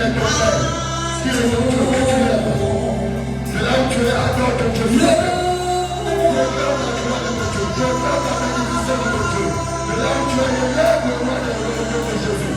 est ton Père, qui recommande que tu l'aimes. De là où tu es, adore ton Dieu. Je veux la gloire de mon Dieu. Je veux la bénédiction de mon Dieu. De là où tu es, élève le roi des rois de Jésus.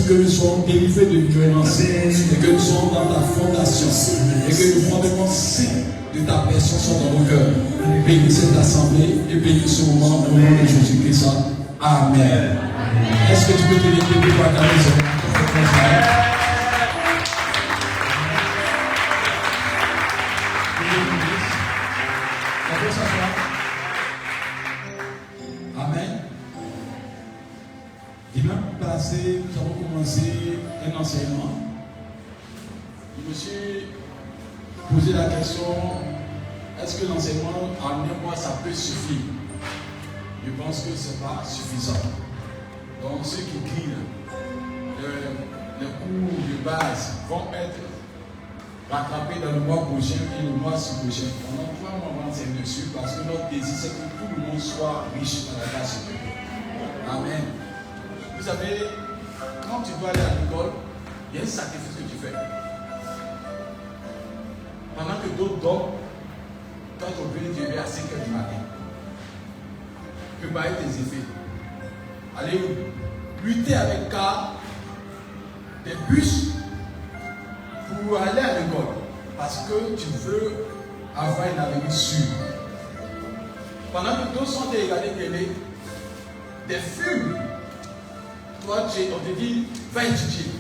Que nous soyons délivrés de l'ignorance et que nous soyons dans ta fondation et que le fondement saint de ta personne soit dans nos cœurs. Bénis cette assemblée et bénis ce moment au nom de Jésus-Christ. Amen. Est-ce que tu peux te lever pour accueillir ce moment? Amen. Dimanche passé, nous avons commencé un enseignement. Je me suis posé la question, est-ce que l'enseignement en un mois ça peut suffire? Je pense que ce n'est pas suffisant. Donc ceux qui crient, les cours de base vont être rattrapés dans le mois prochain et le mois prochain. On a 3 mois à enseigner dessus parce que notre désir c'est que tout le monde soit riche dans la grâce de Dieu. Amen. Vous savez, quand tu dois aller à l'école, il y a un sacrifice que tu fais. Pendant que d'autres dorment, toi tu peux te lever à 5 h du matin. Préparer tes effets. Aller lutter avec des bus pour aller à l'école. Parce que tu veux avoir une avenir sûr. Pendant que d'autres sont en train de regarder télé, des films. Toi, on te dit, va étudier.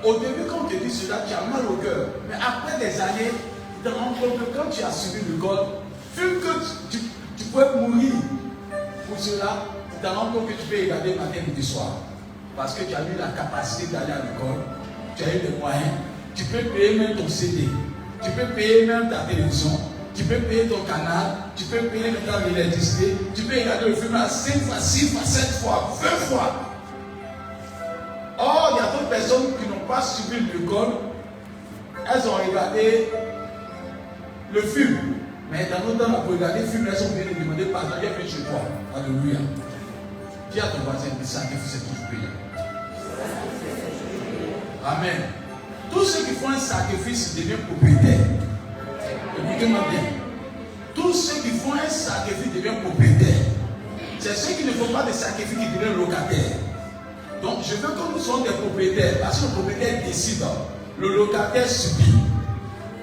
Au début, quand on te dit cela, tu as mal au cœur. Mais après des années, tu te rends compte que quand tu as suivi l'école, vu que tu pouvais mourir pour cela, tu te rends compte que tu peux regarder matin et soir. Parce que tu as eu la capacité d'aller à l'école, tu as eu les moyens, tu peux payer même ton CD, tu peux payer même ta télévision, tu peux payer ton canal, tu peux payer le temps de l'électricité, tu peux regarder le film à 5 fois, 6 fois, 7 fois, 20 fois. Or, il y a d'autres personnes qui n'ont pas suivi l'école, elles ont regardé le film, Mais dans notre temps, pour regarder le film, là, on vient de demander pardon, il y a fait chez toi. Alléluia. Dis à ton voisin, le sacrifice est toujours payant. Amen. Tous ceux qui font un sacrifice deviennent propriétaires. Écoutez-moi bien. Tous ceux qui font un sacrifice deviennent propriétaires. C'est ceux qui ne font pas de sacrifice qui deviennent locataires. Donc je veux que nous soyons des propriétaires. Parce que le propriétaire décide, le locataire subit.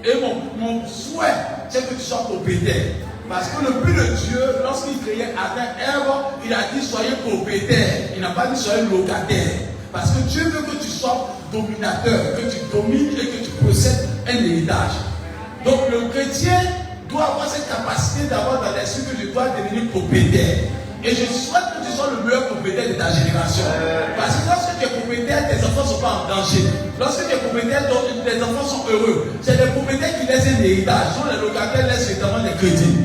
Et mon souhait, c'est que tu sois propriétaire. Parce que le but de Dieu, lorsqu'il créait Adam et Ève, il a dit soyez propriétaire. Il n'a pas dit soyez locataire. Parce que Dieu veut que tu sois dominateur, que tu domines et que tu possèdes un héritage. Donc le chrétien doit avoir cette capacité d'avoir dans l'esprit que je dois devenir propriétaire. Et je souhaite que tu sois le meilleur propriétaire de ta génération. Parce que lorsque tu es propriétaire, tes enfants ne sont pas en danger. Lorsque tu es propriétaire, tes enfants sont heureux. C'est les propriétaires qui laissent un héritage. Dont les locataires laissent notamment des crédits.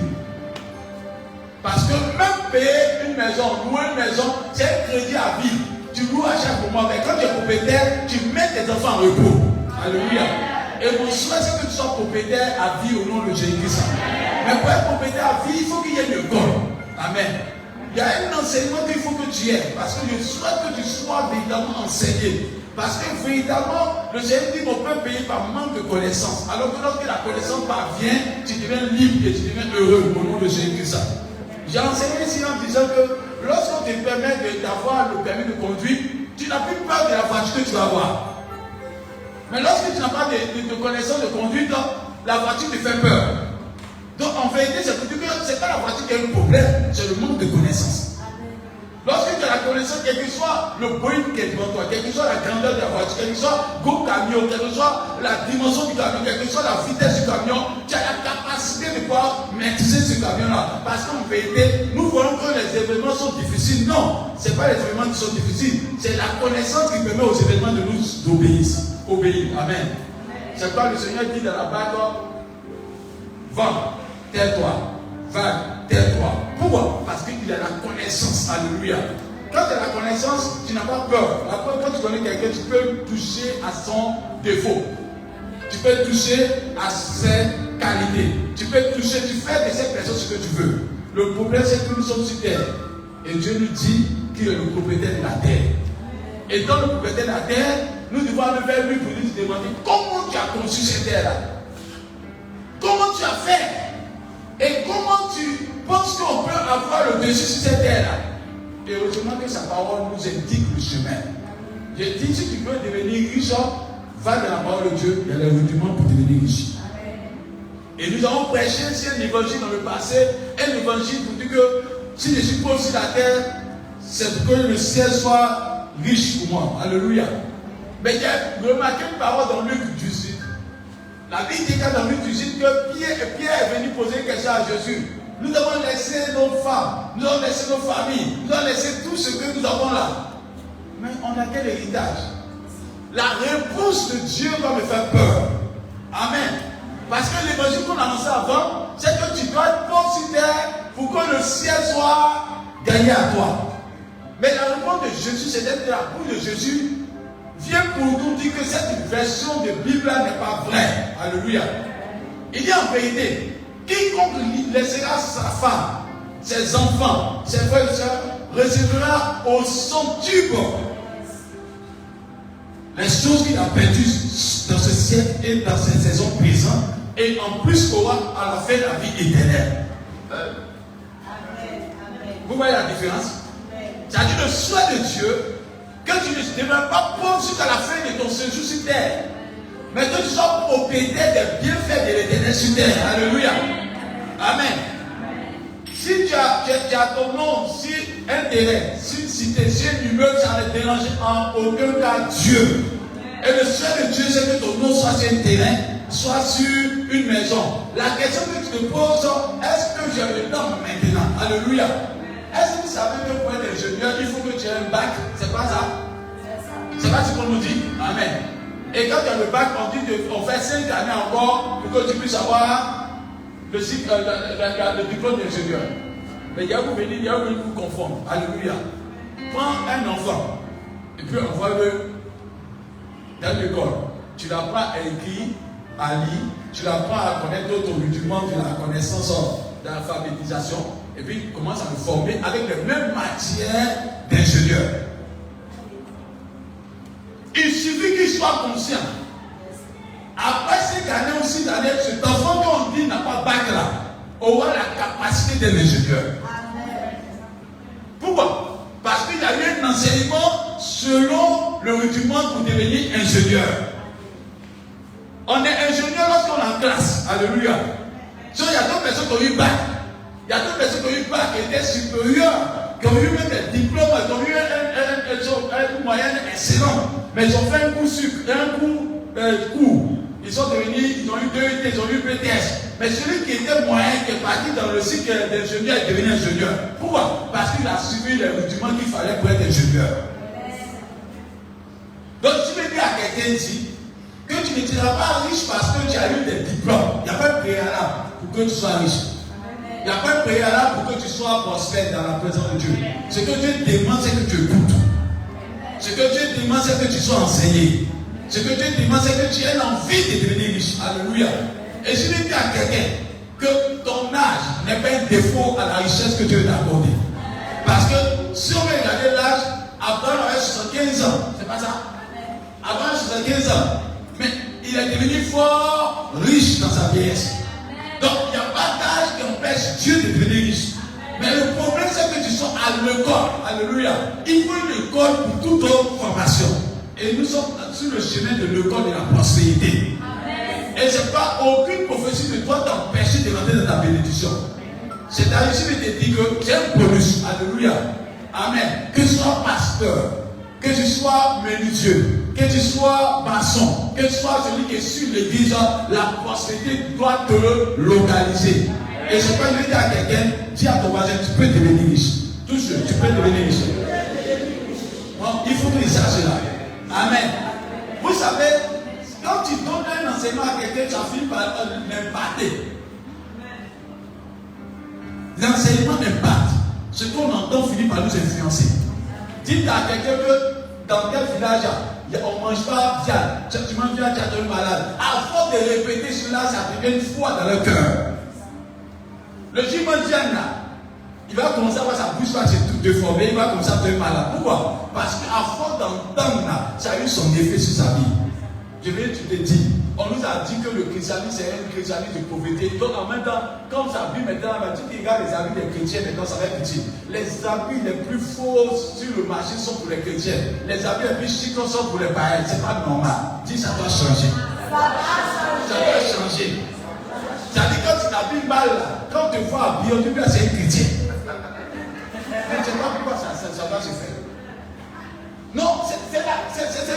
Parce que même payer une maison, louer une maison, c'est un crédit à vie. Tu loues à chaque moment. Mais quand tu es propriétaire, tu mets tes enfants en repos. Alléluia. Et mon souhait, c'est que tu sois propriétaire à vie au nom de Jésus-Christ. Mais pour être propriétaire à vie, il faut qu'il y ait une école. Amen. Il y a un enseignement qu'il faut que tu aies. Parce que je souhaite que tu sois véritablement enseigné. Parce que véritablement, le Seigneur dit qu'on peut payer par manque de connaissance. Alors que lorsque la connaissance parvient, tu deviens libre et tu deviens heureux au nom de Jésus-Christ. J'ai enseigné ici en disant que lorsqu'on te permet d'avoir le permis de conduire, tu n'as plus peur de la voiture que tu vas avoir. Mais lorsque tu n'as pas de connaissance de conduite, la voiture te fait peur. Donc en vérité, c'est pour dire que ce n'est pas la voiture qui a un problème, c'est le manque de connaissance. Lorsque tu as la connaissance, quel que soit le Boeing qui est devant toi, quelle que soit la grandeur de la voiture, quel que soit le camion, quelle que soit la dimension du camion, quelle que soit la vitesse du camion, tu as la capacité de pouvoir maîtriser ce camion-là. Parce qu'en vérité, nous voyons que les événements sont difficiles. Non, ce n'est pas les événements qui sont difficiles, c'est la connaissance qui permet aux événements de nous obéir. Amen. C'est quoi le Seigneur dit dans la Bible? Va, tais-toi, va, tais-toi. Pourquoi? Parce qu'il a la connaissance. Alléluia. Quand tu as la connaissance, tu n'as pas peur. Après, quand tu connais quelqu'un, tu peux toucher à son défaut. Tu peux toucher à ses qualités. Tu peux toucher, tu fais de cette personne ce que tu veux. Le problème, c'est que nous sommes sur terre. Et Dieu nous dit qu'il est le propriétaire de la terre. Et dans le propriétaire de la terre, nous devons aller vers lui pour lui demander comment tu as conçu cette terre-là. Comment tu as fait? Et comment tu penses qu'on peut avoir le dessus sur cette terre-là? Et heureusement que sa parole nous indique le chemin. Je dis, si tu veux devenir riche, va dans la parole de Dieu, il y a les rudiments pour devenir riche. Et nous avons prêché un évangile dans le passé, un évangile pour dire que si je suis pauvre sur la terre, c'est pour que le ciel soit riche pour moi. Alléluia. Mais j'ai remarqué une parole dans Luc 18. La Bible dit dans Luc 18 que Pierre est venu poser une question à Jésus. Nous avons laissé nos femmes, nous avons laissé nos familles, nous avons laissé tout ce que nous avons là. Mais on a quel héritage? La réponse de Dieu va me faire peur. Amen. Parce que l'évangile qu'on annonçait avant, c'est que tu dois être pauvre sur terre pour que le ciel soit gagné à toi. Mais la réponse de Jésus, c'est-à-dire la bouche de Jésus, vient pour nous dire que cette version de Bible-là n'est pas vraie. Alléluia. Il dit en vérité, quiconque laissera sa femme, ses enfants, ses frères et sœurs, recevra au centuple les choses qu'il a perdues dans ce siècle et dans cette saison présente, et en plus aura à la fin la vie éternelle. Vous voyez la différence? C'est-à-dire le souhait de Dieu, que tu ne demeures pas pauvre jusqu'à la fin de ton séjour sur terre, mais que tu sois propriétaire des bienfaits de l'éternel sur terre. Alléluia. Amen. Si tu as ton nom sur un terrain, sur une cité, sur une immeuble, ça ne dérange en aucun cas Dieu. Et le souhait de Dieu, c'est que ton nom soit sur un terrain, soit sur une maison. La question que tu te poses, est-ce que j'ai le temps maintenant? Alléluia. Est-ce que vous savez que pour être ingénieur, il faut que tu aies un bac? C'est pas ça? C'est pas ce qu'on nous dit? Amen. Et quand tu as le bac, on fait 5 années encore pour que tu puisses avoir le diplôme d'ingénieur. Mais il y a où venir, il y a où vous confondre. Alléluia. Prends un enfant et puis envoie-le dans l'école. Tu l'apprends à écrire, à lire, tu apprends à connaître d'autres rudiments de la connaissance d'alphabétisation, et puis il commence à me former avec les mêmes matières d'ingénieur. Il suffit qu'il soit conscient. Après ces années ou 6 années, cet enfant qu'on dit n'a pas bac là, aura la capacité d'un ingénieur. Pourquoi? Parce qu'il y a eu un enseignement selon le rudiment pour devenir ingénieur. On est ingénieur lorsqu'on est en classe. Alléluia. Il y a d'autres personnes qui ont eu bac. Il y a d'autres personnes qui ont eu bac et étaient supérieurs, qui ont eu même des diplômes, qui ont eu un moyen excellent. Mais ils ont fait un coup sucre, un coup. Ils sont devenus, ils ont eu 2 UT, ils ont eu BTS. Mais celui qui était moyen, qui est parti dans le cycle d'ingénieur, est devenu ingénieur. Pourquoi? Parce qu'il a suivi les rudiments qu'il fallait pour être ingénieur. Donc tu veux dire à quelqu'un ici que tu ne seras pas riche parce que tu as eu des diplômes. Il n'y a pas de préalable pour que tu sois riche. Il n'y a pas de préalable pour que tu sois prospère dans la présence de Dieu. Ce que Dieu demande, c'est que tu écoutes. Ce que Dieu demande, c'est que tu sois enseigné. Ce que Dieu demande, c'est que tu aies envie de devenir riche. Alléluia. Et je vais dire à quelqu'un que ton âge n'est pas un défaut à la richesse que Dieu t'a accordée. Parce que si on veut regarder l'âge, Abraham avait 75 ans. C'est pas ça? Abraham avait 75 ans. Mais il est devenu fort riche dans sa vieillesse. Donc il n'y a pas d'âge qui empêche Dieu de devenir riche. Mais le problème, c'est que tu sois à l'école. Alléluia. Il faut une école pour toute autre formation. Et nous sommes sur le chemin de l'école de la prospérité. Amen. Et ce n'est pas aucune prophétie ne doit t'empêcher de rentrer dans ta bénédiction. C'est-à-dire, je vais te dire que c'est un bonus. Alléluia. Amen. Que tu sois pasteur, que tu sois menuisier, que tu sois maçon, que tu sois celui qui est sur l'église, la prospérité doit te localiser. Et je peux dire à quelqu'un, dis à ton voisin, tu peux devenir riche. Toujours, tu peux devenir riche. Bon, il faut que tu saches cela. Amen. Vous savez, quand tu donnes un enseignement à quelqu'un, tu as fini par l'imparter. L'enseignement impacte. Ce qu'on entend finit par nous influencer. Dites à quelqu'un que dans quel village on ne mange pas viande. Tu manges viande, tu as été malade. À force de répéter cela, ça devient une foi dans le cœur. Le jour où viande là, il va commencer à avoir sa bouche va se déformer, il va commencer à devenir malade. Pourquoi? Parce qu'à force d'entendre là, ça a eu son effet sur sa vie. Je vais te dire, on nous a dit que le christianisme c'est un christianisme de pauvreté. Donc en même temps, comme ça vit maintenant, tu regardes les habits des chrétiens, maintenant ça va être petit. Les habits les plus faux sur le marché sont pour les chrétiens. Les habits les plus chics sont pour les païens. C'est pas normal. Dis ça doit changer. Ça doit changer. C'est-à-dire quand tu t'habilles mal, quand tu vois habillé, tu dis que c'est un chrétien. Mais je ne sais pas pourquoi ça va se faire. Non, c'est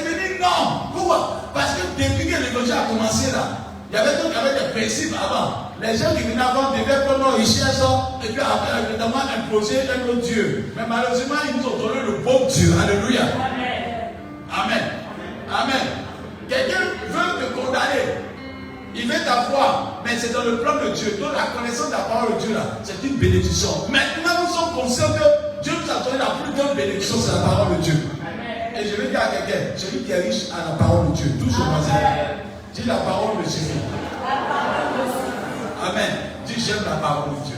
venu, non. Pourquoi? Parce que depuis que l'évangile a commencé là, il y avait donc des principes avant. Les gens qui venaient avant devaient prendre leur richesse et puis après, évidemment, imposer un autre Dieu. Mais malheureusement, ils nous ont donné le bon Dieu. Alléluia. Amen. Amen. Quelqu'un veut te condamner. Il veut t'avoir, mais c'est dans le plan de Dieu. Donc la connaissance de la parole de Dieu là, c'est une bénédiction. Maintenant, nous sommes conscients que Dieu nous a donné la plus grande bénédiction, c'est la parole de Dieu. Et je vais dire à quelqu'un, celui qui est riche à la parole de Dieu, tout son voisin. Dis la parole de Dieu. Amen. Dis j'aime la parole de Dieu.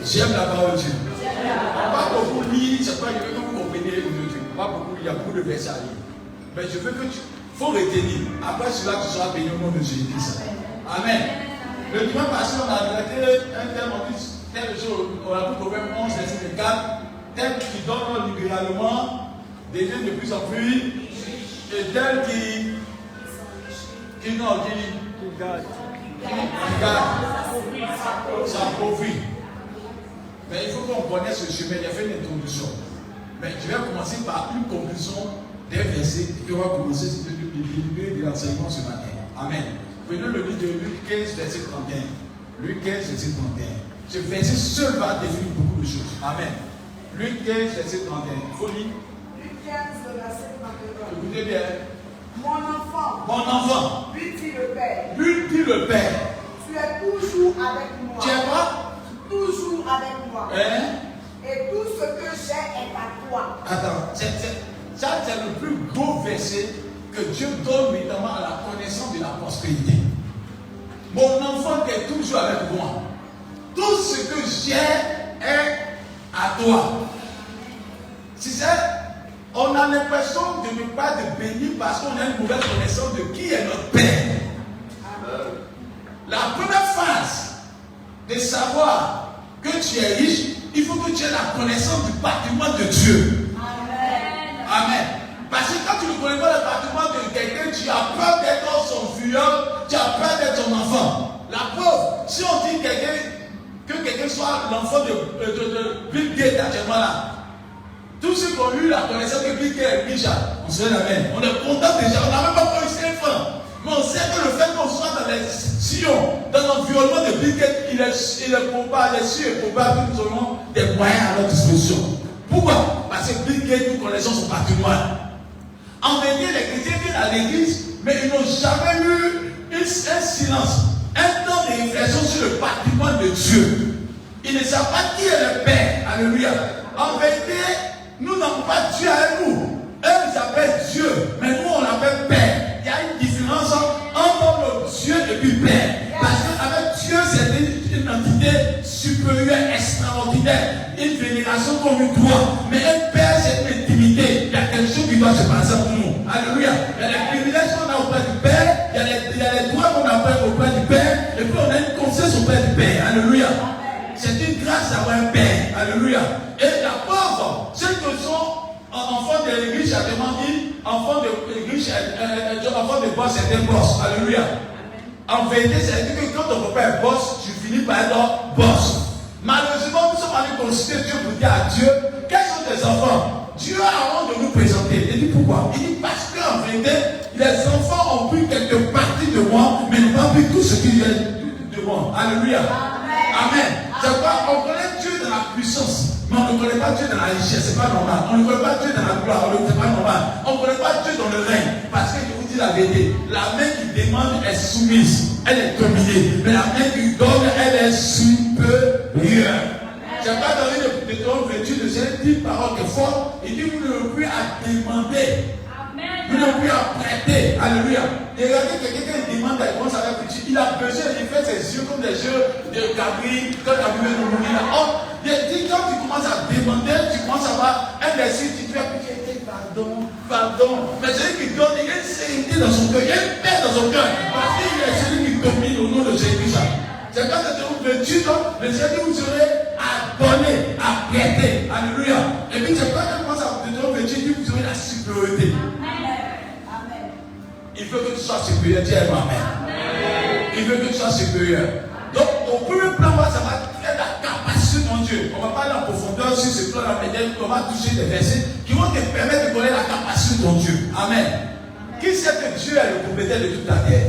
J'aime la parole de Dieu. On va beaucoup lire, c'est pas que vous compreniez aujourd'hui. On va beaucoup lire, il y a beaucoup de versets à lire. Mais je veux que tu. Il faut retenir. Après cela, tu seras béni au nom de Jésus-Christ. Amen. Le dimanche passé, on a traité un thème, on dit tel jour, on a pris Proverbe 11, verset 4, tel qui donne libéralement devient de plus en plus, et tel qui garde s'appauvrit. Mais il faut qu'on connaisse ce chemin. Il a fait une introduction. Mais je vais commencer par une conclusion des versets et on va commencer de libérer de l'enseignement ce matin. Amen. Prenons le livre de Luc 15, verset 31. Luc 15, verset 31. Ce verset seul va définir beaucoup de choses. Amen. Luc 15, verset 31. Il faut lire. Luc 15, verset 31. Écoutez bien. Mon enfant, lui dit le Père. Lui dit le Père. Tu es toujours avec moi. Tu es quoi? Toujours avec moi. Hein? Et tout ce que j'ai est à toi. Attends, ça c'est le plus gros verset que Dieu donne évidemment à la connaissance de la prospérité. Mon enfant qui est toujours avec moi. Tout ce que j'ai est à toi. Si c'est, on a l'impression de ne pas être béni parce qu'on a une mauvaise connaissance de qui est notre Père. La première phase de savoir que tu es riche, il faut que tu aies la connaissance du patrimoine de Dieu. Amen. Amen. Parce que quand tu ne connais pas le patrimoine de quelqu'un, tu as peur d'être son filleul, tu as peur d'être son enfant. La preuve, si on dit que quelqu'un soit l'enfant de Bill Gates actuellement là, tous ceux qui ont eu la connaissance que Bill Gates est riche, on se fait la main. On est content déjà, on n'a même pas connu 5 francs. Mais on sait que le fait qu'on soit dans les sillons, dans l'environnement de Bill Gates, il est probable, sûr et probable que nous aurons des moyens à notre disposition. Pourquoi? Parce que Bill Gates, nous connaissons son patrimoine. En vérité, les chrétiens viennent à l'église, mais ils n'ont jamais eu un silence, un temps de réflexion sur le patrimoine de Dieu. Ils ne savent pas qui est le Père. Alléluia. En vérité, nous n'avons pas Dieu avec nous. Eux, ils appellent Dieu, mais nous, on l'appelle Père. Il y a une différence entre le Dieu et puis Père. Parce qu'avec Dieu, c'est une entité supérieure, extraordinaire, une vénération comme une droit. Mais un Père, c'est une intimité. Il y a quelque chose qui doit se passer pour nous. Alléluia. Il y a les privilèges qu'on a auprès du Père, il y a les droits qu'on a auprès du Père, et puis on a une conscience auprès du Père. Alléluia. C'est une grâce d'avoir un Père. Alléluia. Et la pauvre, ceux qui sont enfants de l'église, j'ai dit, enfants de l'église, enfants de boss, c'est un boss. Alléluia. En vérité, c'est-à-dire que quand ton papa est boss, tu finis par être boss. Malheureusement, nous sommes allés consulter Dieu pour dire à Dieu, quels sont tes enfants? Dieu a honte de nous présenter. Il dit pourquoi? Il dit parce qu'en vérité, les enfants ont pris quelques parties de moi, mais n'ont pas pris tout ce qu'il y a de moi. Alléluia. Amen. C'est pourquoi on connaît Dieu dans la puissance, mais on ne connaît pas Dieu dans la richesse. C'est pas normal. On ne connaît pas Dieu dans la gloire. C'est pas normal. On ne connaît pas Dieu dans le règne. Parce que je vous dis la vérité, la main qui demande est soumise, elle est dominée. Mais la main qui donne, elle est supérieure. C'est pas dans une de ton vêtu de cette petite parole qui est forte. Il dit vous n'avez plus à demander. Vous n'avez plus à prêter. Alléluia. Et regardez quelqu'un qui demande à commence à faire petit. Il a besoin, il fait ses yeux comme des yeux de Gabriel. Quand Gabriel nous mourit là. Oh, il dit quand tu commences à demander, tu commences à avoir un verset, tu fais pardon, pardon. Mais celui qui donne, il y a une sérénité dans son cœur, il y a une paix dans son cœur. Parce qu'il est celui qui domine au nom de Jésus. C'est quand tu te vêtu, le Seigneur vous serez à donner, à prêter. Alléluia. Et puis c'est quand tu commences à te vêtu, vous aurez la supériorité. Il veut que tu sois supérieur. Dis Amen. Il veut que tu sois supérieur. Donc, au premier plan, ça va être la capacité de mon Dieu. On va pas aller en profondeur sur ce plan-là, mais on va toucher des versets qui vont te permettre de connaître la capacité de mon Dieu. Amen. Qui sait que Dieu est le propriétaire de toute la terre?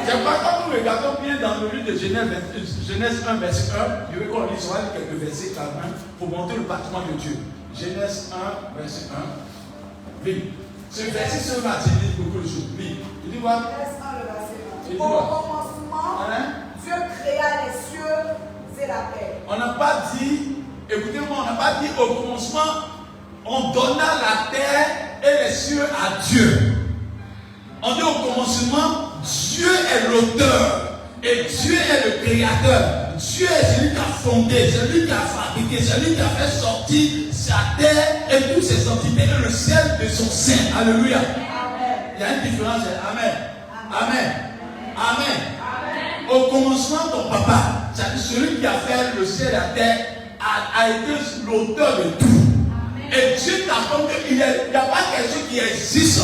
C'est pas quand nous regardons bien dans le livre de Genèse 1, verset 1, je veux qu'on lise quelques versets quand même pour montrer le patrimoine de Dieu. Genèse 1, verset 1. Oui. Ce verset seulement dit beaucoup de choses. Oui. Il dit quoi? Au commencement, Dieu créa les cieux et la terre. On n'a pas dit, écoutez-moi, on n'a pas dit au commencement, on donna la terre et les cieux à Dieu. On dit au commencement, Dieu est l'auteur et Dieu est le créateur. Dieu est celui qui a fondé, celui qui a fabriqué, celui qui a fait sortir sa terre et toutes ses entités et le ciel de son sein. Alléluia. Amen. Il y a une différence. Amen. Amen. Amen. Amen. Au commencement, ton papa, c'est-à-dire celui qui a fait le ciel et la terre, a été l'auteur de tout. Amen. Et Dieu t'apprend qu'il n'y a pas quelque chose qui existe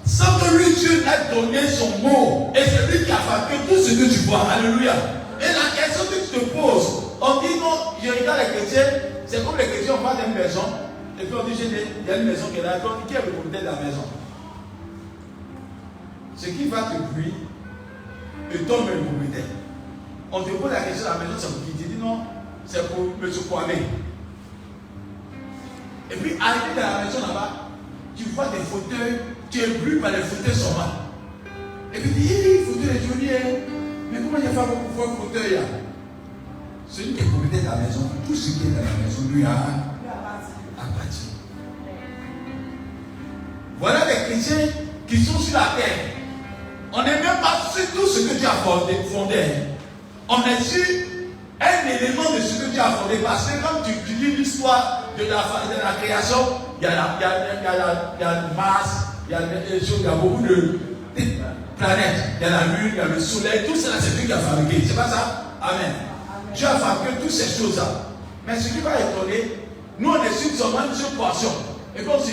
sans que lui, Dieu ait donné son mot. Et c'est lui qui a fabriqué tout ce que tu vois. Alléluia. Et la question que tu te poses, on dit non, je regarde les chrétiens, c'est comme les chrétiens, on parle d'une maison, et puis on dit, il y a une maison qui est là, donc qui est le propriétaire de la maison? Ce qui va te bruire, et tombe le propriétaire. On te pose la question, la maison, c'est pour qui? Tu dis non, c'est pour M. Kwame. Et puis, arrivé dans la maison là-bas, tu vois des fauteuils, tu es brûlé par les fauteuils sauvages. Et puis tu dis, le fauteuil est joli, mais comment il y a fait pour pouvoir un fauteuil là? Celui qui est propriétaire de la maison, tout ce qui est dans la maison, lui a bâti. Voilà les chrétiens qui sont sur la terre. On n'est même pas sur tout ce que Dieu a fondé. On est sur un élément de ce que Dieu a fondé. Parce que quand tu lis l'histoire de la création, il y a Mars, il y a beaucoup de planètes, il y a la lune, il y a le soleil, tout cela c'est Dieu qui a fabriqué. C'est pas ça? Amen. Dieu a fabriqué toutes ces choses-là. Mais ce qui va étonner, nous on est sur seulement une seule portion. Et comme si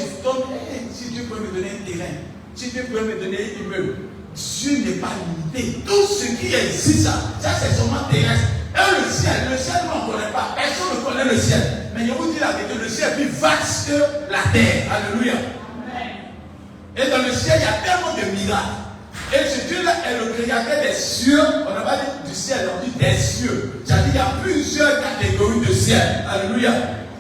Dieu peut me donner un terrain, si Dieu peut me donner un immeuble, Dieu n'est pas limité. Tout ce qui existe, ça c'est seulement terrestre. Et le ciel, nous on ne connaît pas. Personne ne connaît le ciel. Mais je vous dis la vérité, le ciel est plus vaste que la terre. Alléluia. Et dans le ciel, il y a tellement de miracles. Et ce Dieu-là est le créateur des cieux. On n'a pas dit du ciel, on dit des cieux. C'est-à-dire qu'il y a plusieurs catégories de ciel. Alléluia.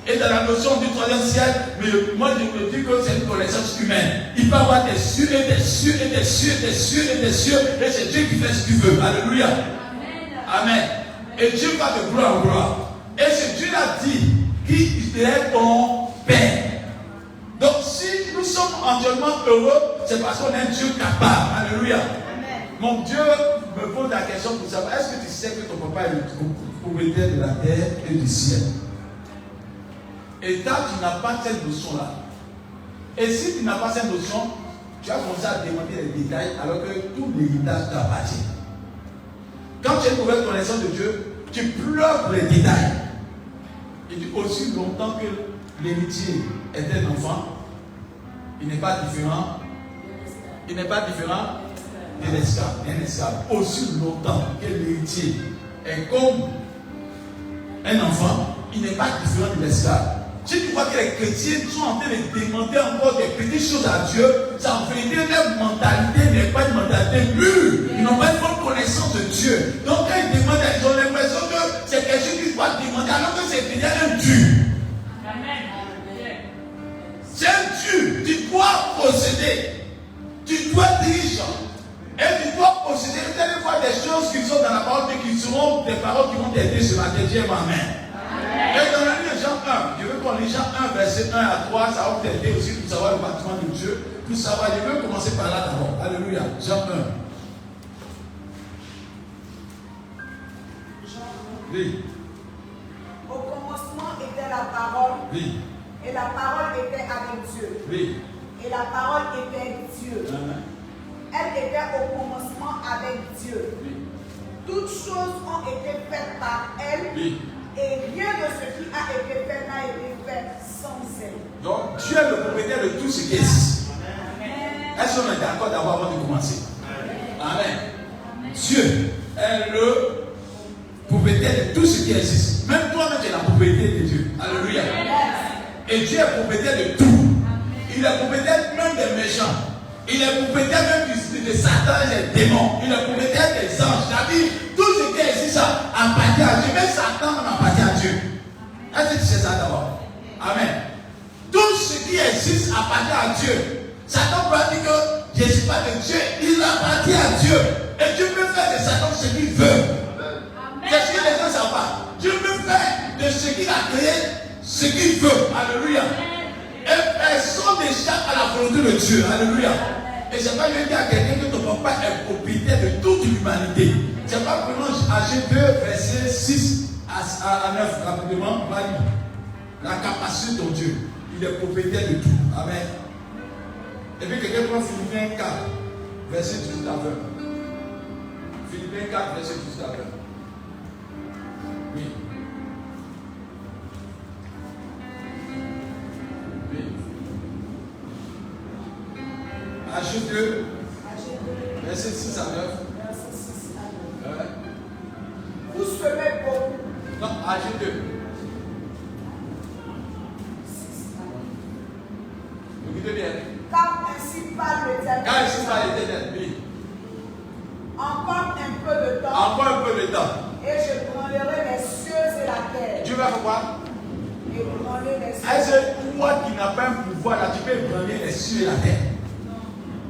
Et dans la notion du troisième ciel, mais moi je me dis que c'est une connaissance humaine. Il peut y avoir des cieux et des cieux et des cieux et des cieux et des cieux. Et c'est Dieu qui fait ce qu'il veut. Alléluia. Amen. Et Dieu va de gloire en gloire. Et c'est Dieu l'a dit qu'il est ton Père. Donc si nous sommes entièrement heureux, c'est parce qu'on est un Dieu capable. Alléluia. Amen. Mon Dieu me pose la question pour savoir, est-ce que tu sais que ton papa est le propriétaire de la terre et du ciel? Et tant que tu n'as pas cette notion-là, et si tu n'as pas cette notion, tu vas commencer à demander les détails alors que tout l'héritage t'appartient. Quand tu as une nouvelle connaissance de Dieu, tu pleures les détails. Et aussi longtemps que l'héritier est un enfant, il n'est pas différent. Il n'est pas différent de l'esclave. Un esclave. Aussi longtemps que l'héritier est comme un enfant, il n'est pas différent de l'esclave. Si tu vois que les chrétiens sont en train de demander encore des petites choses à Dieu, ça en vérité, leur mentalité n'est pas une mentalité mûre. Ils n'ont pas une bonne connaissance de Dieu. Donc quand ils demandent, ils ont l'impression que c'est quelque chose qu'ils doivent demander alors que c'est déjà un Dieu. C'est un Dieu. Tu dois posséder. Tu dois être riche. Et tu dois posséder. Vous allez voir des choses qui sont dans la parole et qui seront des paroles qui vont t'aider ce matin. Dieu m'amène. Et dans le livre de Jean 1, je veux qu'on lit Jean 1, verset 1 à 3, ça va t'aider aussi pour savoir le bâtiment de Dieu. Tout savoir, je veux commencer par là d'abord. Alléluia. Jean 1. Oui. Au commencement était la parole. Oui. Et la parole était avec Dieu. Oui. Et la parole était Dieu. Amen. Elle était au commencement avec Dieu. Oui. Toutes choses ont été faites par elle. Oui. Et rien de ce qui a été fait n'a été fait sans elle. Donc, Dieu est le propriétaire de tout ce qui existe. Est-ce qu'on est d'accord d'abord avant de commencer? Amen. Dieu est le propriétaire de tout ce qui existe. Même toi-même, tu es la propriété de Dieu. Alléluia. Et Dieu est propriétaire de tout. Il est propriétaire même des méchants. Il est propriétaire même de Satan et des démons. Il est propriétaire des anges. C'est-à-dire, tout ce qui existe appartient à Dieu. Même Satan appartient à Dieu. Est-ce que tu sais ça d'abord? Amen. Tout ce qui existe appartient à Dieu. Satan peut dire que je ne suis pas de Dieu. Il appartient à Dieu. Et Dieu peut faire de Satan ce qu'il veut. Qu'est-ce que les gens ne savent pas? Dieu peut faire de ce qu'il a créé ce qu'il veut. Alléluia. Et personne n'échappe à la volonté de Dieu. Alléluia. Et c'est pas je dis à quelqu'un que ton papa est propriétaire de toute l'humanité. C'est pas vraiment Agé 2, verset 6 à 9, rapidement, on va lire. La capacité de ton Dieu. Il est propriétaire de tout. Amen. Et puis quelqu'un prend Philippiens 4, verset 18 à 20. Philippiens 4, verset 18 à 20. Oui. Oui. Agé 2, verset 6 à 9. Ouais. Vous serez beaux. Non, Agé 2. Écoutez bien. Car ainsi parle l'Éternel. Car ainsi parle l'Éternel, oui. Encore un peu de temps. Encore un peu de temps. Et je branlerai les cieux et la terre. Tu vas faire quoi? Et branler les cieux. Est-ce que toi qui n'as pas un pouvoir là, tu peux ébranler les cieux et la terre?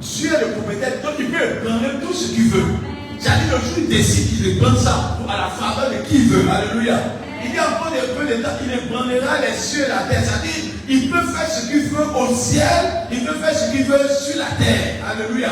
Dieu est le propriétaire, donc il peut ébranler tout ce qu'il veut. C'est-à-dire le jour il décide qu'il ébranle ça à la faveur de qui il veut. Alléluia. Il y a encore un peu de temps, il ébranlera les cieux et la terre. C'est-à-dire Il peut faire ce qu'il veut au ciel, il peut faire ce qu'il veut sur la terre. Alléluia.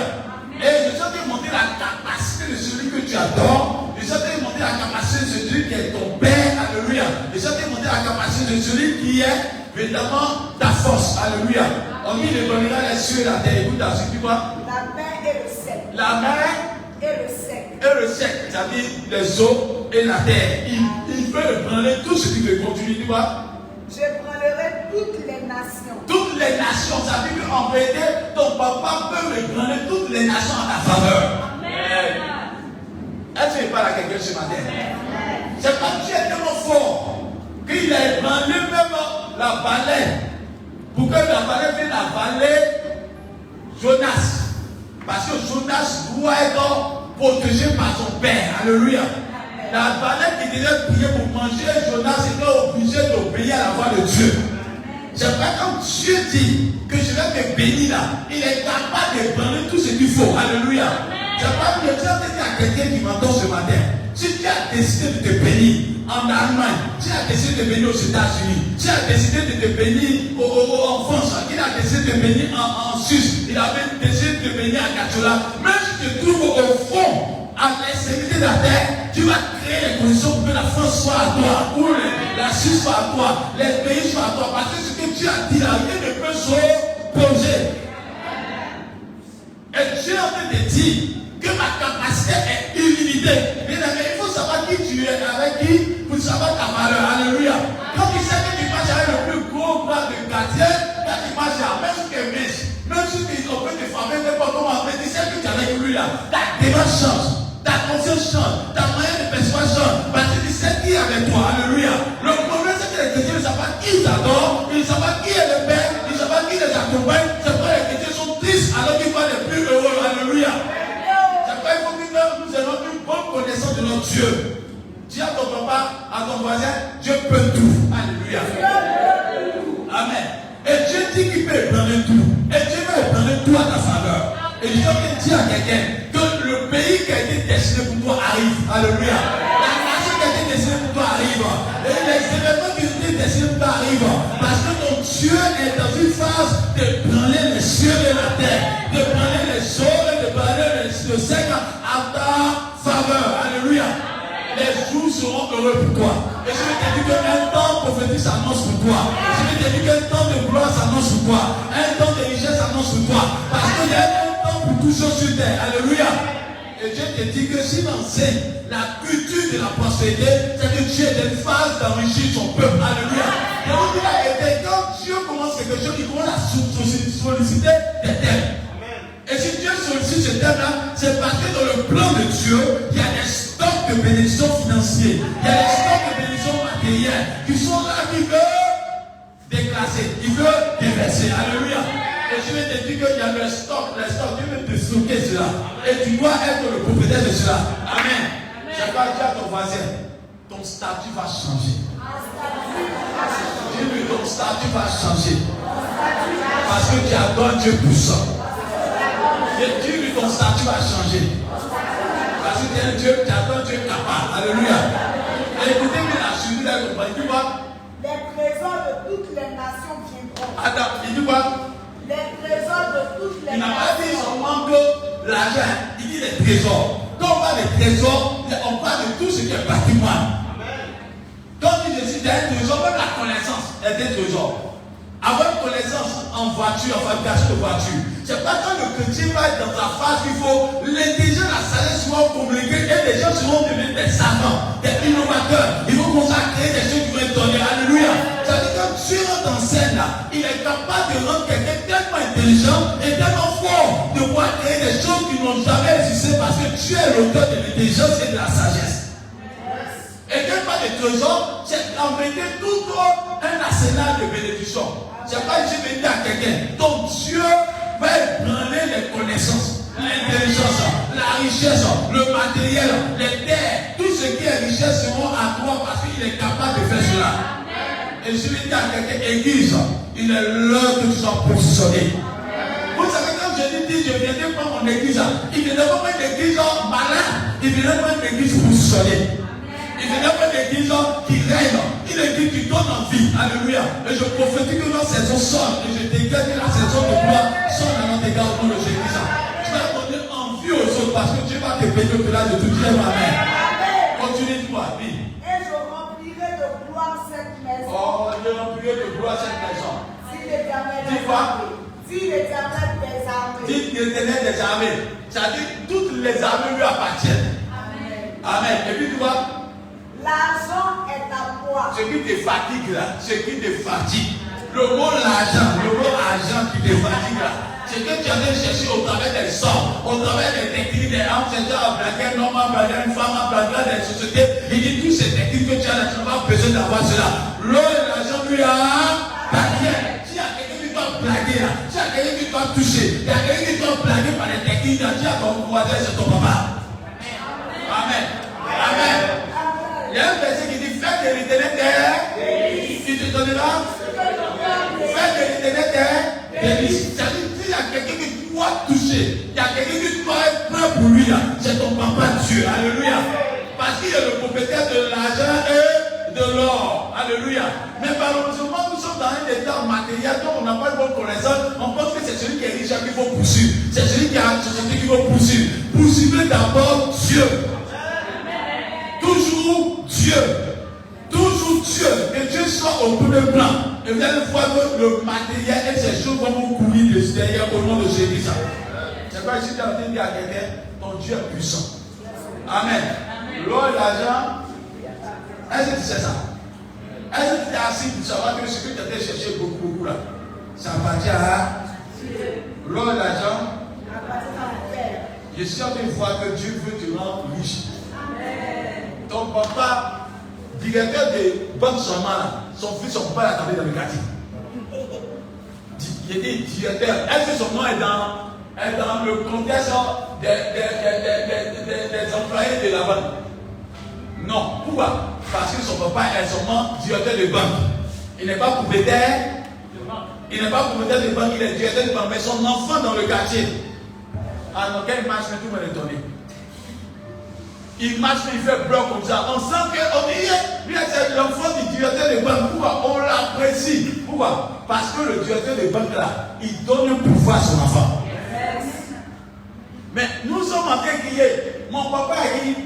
Et je suis en train de montrer la capacité de celui que tu adores. Je suis en train de montrer la capacité de celui qui est ton Père. Alléluia. Je suis en train de montrer la capacité de celui qui est véritablement ta force. Alléluia. On dit il donnera les cieux et la terre. Écoute, c'est dit quoi? La mer et le sec. La mer et le sec. Et le sec, c'est-à-dire les eaux et la terre. Il peut ébranler tout ce qui veut continuer. Tu vois? J'ébranlerai toutes les nations. Toutes les nations. Ça veut dire qu'en vérité, ton papa peut ébranler toutes les nations à ta faveur. Amen. Est-ce que tu parles à quelqu'un ce matin? C'est parce que tu es tellement fort qu'il a ébranlé même la baleine. Pour que la baleine vienne avaler Jonas. Parce que Jonas doit être protégé par son père. Alléluia. La baleine qui devait prier pour manger Jonas était obligé d'obéir à la voix de Dieu. C'est vrai quand Dieu dit que je vais te bénir là, il est capable de prendre tout ce qu'il faut. Alléluia. C'est pas que Dieu a dit à quelqu'un qui m'entend ce matin. Si tu as décidé de te bénir en Allemagne, tu as décidé de bénir aux États-Unis, tu as décidé de te bénir en France, il a décidé de te bénir en Suisse, il avait décidé de te bénir à Katola. Même si tu te trouves au fond, à l'extrémité de la terre, tu vas créer les conditions pour que la France soit à toi, ou la Suisse soit à toi, les pays soient à toi, parce que ce que tu as dit là, rien ne peut s'opposer. Et Dieu est en train de dire que ma capacité est illimitée. Bien aimé, il faut savoir qui tu es, avec qui, pour savoir ta valeur. Alléluia. Quand tu sais que tu marches avec le plus gros bras de quartier, quand tu marches là, même si tu es mince, même si tu es de famille, n'importe comment, mais tu sais que tu es avec lui là, ta démarche change. Ta conscience change, ta moyen de persuasion change, parce que tu sais qui est avec toi. Alléluia. Le problème, c'est que les chrétiens ne savent pas qui t'adore, ils ne savent pas qui est le Père, ils ne savent pas qui les accompagne. C'est pourquoi les chrétiens sont tristes alors qu'ils voient les plus heureux. Alléluia. C'est pourquoi il faut que nous ayons une bonne connaissance de notre Dieu. Dis à ton papa, à ton voisin, Dieu peut tout. Alléluia. Amen. Et Dieu dit qu'il peut prendre tout. Et Dieu veut prendre tout à ta faveur. Et Dieu veut dire à quelqu'un que le pays qui a été destiné pour toi arrive. Alléluia. La nation qui a été destinée pour toi arrive. Et les événements qui ont été destinés pour toi arrivent. Parce que ton Dieu est dans une phase de prendre les cieux et la terre, de prendre les eaux et de prendre le sec à ta faveur. Alléluia. Les jours seront heureux pour toi. Et je vais te dire qu'un temps prophétique s'annonce pour toi. Je vais te dire qu'un temps de gloire s'annonce pour toi. Un temps de richesse s'annonce pour toi. Parce qu'il y a un temps pour tout chose sur terre. Alléluia. Et Dieu te dit que si l'enseigne la culture de la prospérité, c'est que Dieu est une phase d'enrichir son peuple. Alléluia. Et on dit la vérité, quand Dieu commence quelque chose, il commence à solliciter des thèmes. Et si Dieu sollicite ce thème-là, c'est parce que dans le plan de Dieu, il y a des stocks de bénédictions financiers, il y a des stocks de bénédictions matérielles qui sont là, qui veulent déclasser, qui veulent déverser. Alléluia. Et je vais te dire qu'il y a le stock, Dieu veut te stocker cela. Et tu dois être le propriétaire de cela. Amen. Je vais dire à ton voisin, ton statut va changer. Dis-lui, ton statut va changer. Parce que tu adores Dieu puissant. Et dis-lui, ton statut va changer. Parce que tu es un Dieu, tu adores Dieu capable. Alléluia. Et écoutez bien la suite de la compagnie. Tu vois? Les trésors de toutes les nations viendront. Attends, il dit quoi? Les trésors de toutes les nations. Il n'a pas dit nations. son manque l'argent. Il dit les trésors. Quand on parle des trésors, on parle de tout ce qui est patrimoine. Quand tu décides d'un trésor, même la connaissance est un trésor. Avoir une connaissance en voiture, en fabrication de voiture, c'est pas quand le chrétien va être dans sa phase qu'il faut l'intelligence, la sagesse seront communiquées et les gens seront devenus des savants, des innovateurs. Ils vont commencer à créer des choses qui vont étonner. Alléluia. C'est-à-dire que quand Dieu rentre en scène là, il est capable de rendre quelqu'un tellement intelligent et tellement fort de pouvoir créer des choses qui n'ont jamais existé parce que Dieu est l'auteur de l'intelligence et de la sagesse. Et quand pas de trésor, c'est en vérité tout un arsenal de bénédictions. C'est pas que je vais dire à quelqu'un, ton Dieu va ébranler les connaissances, l'intelligence, la richesse, le matériel, les terres, tout ce qui est richesse seront à toi parce qu'il est capable de faire cela. Et je vais dire à quelqu'un, église, il est l'heure que tu sois positionné. Vous savez, quand je dis, je viendrai pas mon église, il ne viendra pas une église malade, il ne viendra pas une église positionnée. Il ne viendra pas une église qui règne, une église dit, tu donnes envie. Alléluia. Et je prophétise que la saison sonne. Et je déclare que la saison de gloire sonne dans notre égard au nom de Jésus. Tu vas donner envie aux autres parce que Dieu va te bénir au-delà de tout. Amen. Continue, dis-moi. Dis. Et je remplirai de gloire cette maison. Oh, je remplirai de gloire cette maison. Dit l'Éternel Dis des quoi? armées. Dit l'Éternel des armées. Dit l'Éternel des armées. C'est-à-dire toutes les armées lui appartiennent. Amen. Amen. Et puis tu vois, L'argent est à moi. ce qui te fatigue là, ce qui te fatigue. Le mot l'argent, le mot argent qui te fatigue là. C'est que tu as cherché au travers des sorts, au travers des techniques, des hommes, c'est à blaguer un homme, à blaguer une femme, à blaguer des sociétés. Il dit toutes ces techniques que tu as là, tu n'as pas besoin d'avoir cela. L'eau et l'argent lui appartiennent. S'il y a quelqu'un qui doit blaguer là, s'il y a quelqu'un qui doit toucher, il y a quelqu'un qui doit blaguer par les techniques, là, tu as ton voisin, c'est ton papa. Amen. Amen. Il y a un verset qui dit fais de l'éternel terre, il te donnera. Fais de l'éternel terre, délice. C'est-à-dire, s'il y a quelqu'un qui doit toucher, il y a quelqu'un qui doit être prêt pour lui, c'est ton papa Dieu. Alléluia. Parce qu'il est le propriétaire de l'argent et de l'or. Alléluia. Mais malheureusement, nous sommes dans un état matériel dont on n'a pas de bonne connaissance. On pense que c'est celui qui est riche qu'il faut poursuivre. C'est celui qui a une société qu'il faut poursuivre. Poursuivez d'abord Dieu. Toujours Dieu. Toujours Dieu. Que Dieu soit au premier plan. Et vous allez voir que le matériel et ces choses vont vous courir derrière au nom de Jésus. C'est pas ici que tu as train de dire à quelqu'un, ton Dieu est puissant. Amen. L'or et l'argent, est-ce que tu sais ça? Est-ce que tu es assis pour savoir que ce que tu as cherché beaucoup là, ça appartient à l'or et l'argent? Je suis en train de voir que Dieu veut te rendre riche. Ton papa, directeur de banque seulement là, son fils, son père a travaillé dans le quartier. Il est directeur. Est-ce que son nom est dans le contexte des employés de la banque? Non. Pourquoi? Parce que son papa est seulement directeur de banque. Il n'est pas propriétaire. Il n'est pas propriétaire de banque, il est directeur de banque. Mais son enfant dans le quartier. Ah non, quelle marche, mais tout le monde est étonné. Il marche, il fait bloc comme ça. On sent que lui, c'est l'enfant du directeur de banque. Pourquoi? On l'apprécie. Pourquoi? Parce que le directeur de banque là, il donne le pouvoir à son enfant. Yes. Mais nous sommes en train de crier. Mon papa a dit,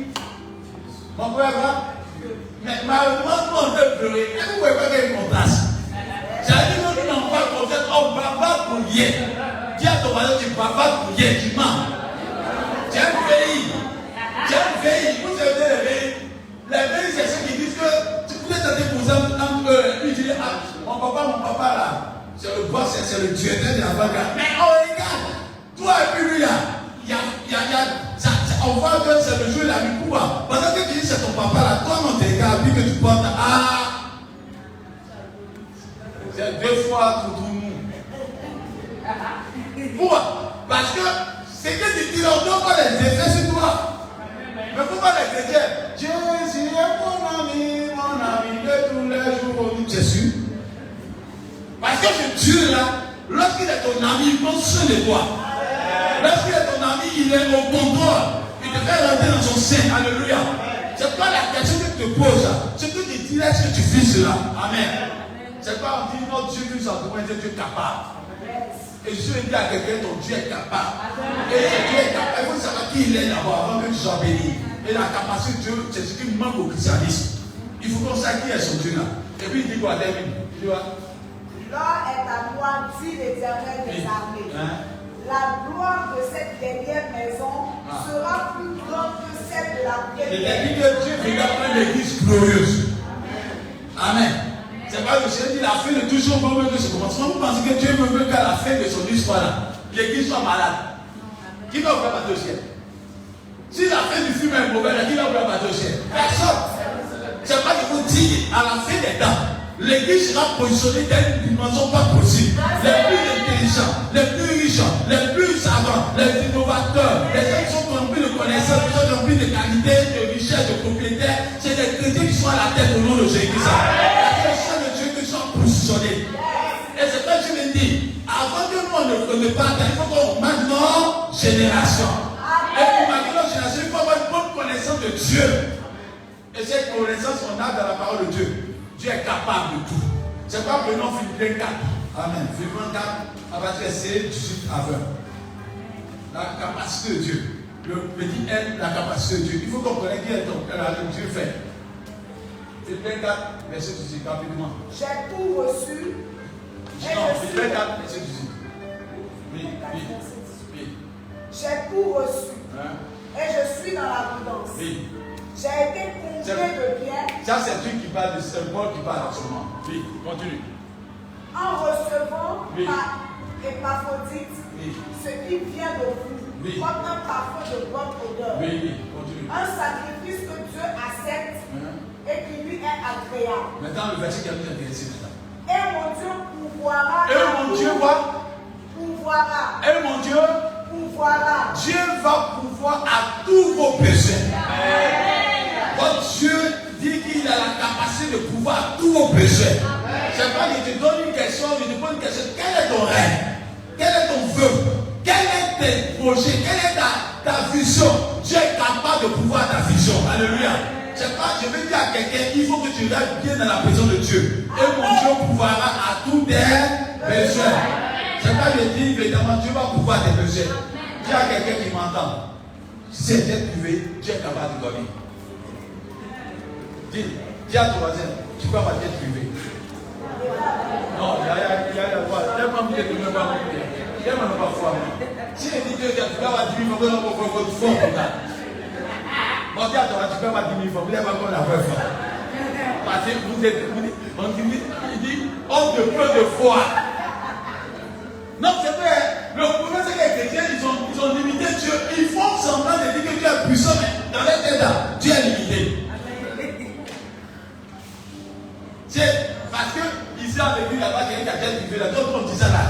mon père va. Mais malheureusement, on peut pleurer. Et vous pouvez pas qu'il y ait une contraste. C'est-à-dire que nous n'avons pas contraste. On baba pour lier. Dis à ton voisin, tu baba pour lier, tu mens. Tu as un pays. Tu as un pays. Vous savez les pays. Les pays, c'est ceux qui disent que tu pouvais tenter pour ça entre eux. Lui, tu dis, ah, mon papa là, c'est le boss, c'est le directeur de la banque. Mais on regarde. Toi et puis lui là, on voit que c'est le jeu de la vie. Pourquoi? Parce que tu dis c'est ton papa là, toi on te regarde, puis que tu portes, ah, c'est 2 fois tout le monde. Pourquoi? Parce que c'est que tu dis, on ne doit pas les effets sur toi. Mais pourquoi les chrétiens? Jésus est mon ami de tous les jours. C'est sûr. Parce que ce Dieu là, lorsqu'il est ton ami, il pense soin de toi. Lorsqu'il est ton ami, il est au contrôle. Il te fait rentrer dans son sein. Alléluia. C'est pas la question que tu te poses. C'est que tu dis, est-ce que tu fais cela? Amen. C'est pas on dit, notre Dieu nous a demandé Dieu est capable. Et je suis dit à quelqu'un, ton Dieu est capable. Et Dieu est capable. Il faut savoir qui il est d'abord avant que tu sois béni. Et la capacité de Dieu, c'est ce qui manque au christianisme. Il faut qu'on sache qui est son Dieu là. Et puis il dit quoi? Tu vois? L'or est à moi, dit l'Éternel des armées. La gloire de cette dernière maison sera plus grande que celle de la première. Il a dit que Dieu regarde une église glorieuse. Amen. C'est pas le Seigneur dit la fin de tout chose vaut mieux que ce commencement. Vous pensez que Dieu veut qu'à la fin de son histoire là, l'église soit malade. Qui va ouvrir la porte au ciel? Si la fin du film est mauvaise, qui va ouvrir la porte au ciel? Personne. C'est pas qu'il faut dire à la fin des temps. L'église sera positionnée dans une dimension pas possible. Les plus intelligents, les plus riches, les plus savants, les innovateurs, les gens qui sont remplis de connaissances, qui sont remplis de qualité, de richesse, de propriétaires, c'est des chrétiens qui sont à la tête au nom de Jésus. C'est les de Dieu qui sont positionnés. Et c'est ça que je me dis. Avant que nous ne partent, il faut qu'on marque nos générations. Et pour marquer nos générations, il faut avoir une bonne connaissance de Dieu. Et cette connaissance qu'on a dans la parole de Dieu. Dieu est capable de tout. C'est pas que non, Philippiens 4. Amen. Philippiens 4, à partir de verset 18 à 20. La capacité de Dieu. Le petit N, la capacité de Dieu. Il faut comprendre qui est ton Père, que Dieu fait. Philippiens 4, verset 18, rapidement. J'ai tout reçu. Non, Philippiens 4, verset 18. Oui. J'ai tout reçu. Hein? Et je suis dans l'abondance. Oui. J'ai été comblé de biens. Ça, c'est Dieu qui parle, c'est Paul qui parle en ce moment. Oui, continue. En recevant Oui. par Épaphrodite Oui. ce qui vient de vous, Oui. comme un parfum de bonne odeur. Oui, continue. Un sacrifice que Dieu accepte Hein? et qui lui est agréable. Maintenant, le verset qui a nous intéressé maintenant. Et mon Dieu pourvoira. Et mon Dieu va. Pourvoira. Et mon Dieu. Pourvoira. Dieu va pouvoir à tous vos besoins. Votre Dieu dit qu'il a la capacité de pouvoir à tous vos besoins. C'est pas qu'il te donne une question, il te pose une question. Quel est ton rêve? Quel est ton vœu? Quel est tes projets? Quelle est ta vision? Dieu est capable de pouvoir ta vision. Alléluia. C'est pas, je veux dire à quelqu'un, il faut que tu restes bien dans la présence de Dieu. Et mon Dieu pourvoira à tous tes besoins. C'est pas, je dis évidemment, Dieu va pouvoir tes besoins. Dis à quelqu'un qui m'entend. Si c'est jet privé, Dieu est capable de donner. Dis à ton voisin, tu peux avoir jet privé. Non, il y a la voix. Il y a pas de ne pas mourir. Il y a même pas foi. Si il dit que tu peux avoir 10 000 francs, on va faire fort comme ça. Bon, dis à toi, tu peux avoir 10 000 francs, vous n'avez pas encore la vraie foi. Parce que vous êtes, on dit, homme de peu de foi. Non, c'est vrai. Le problème, c'est que les chrétiens, ils ont limité Dieu. Ils font semblant de dire que Dieu est puissant, mais dans leur tête, Dieu est limité. C'est parce que ici, à l'église, là-bas, quelqu'un qui a déjà privé, là, d'autres on dit ça là.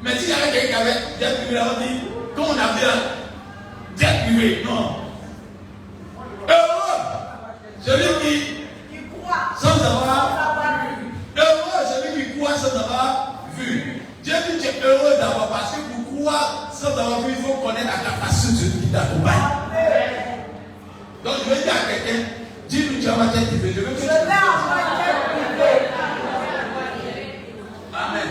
Mais s'il y avait quelqu'un qui avait déjà privé, là, on dit, comme on a dit là, déjà privé, non. Heureux, celui qui croit sans avoir vu. Heureux, celui qui croit sans avoir vu. Dieu dit que tu es heureux d'abord parce que pour croire sans avoir vu, il faut connaître la capacité de celui qui t'accompagne. Donc je vais dire à quelqu'un, dis-lui tu as ma tête privée, je veux que tu Amen.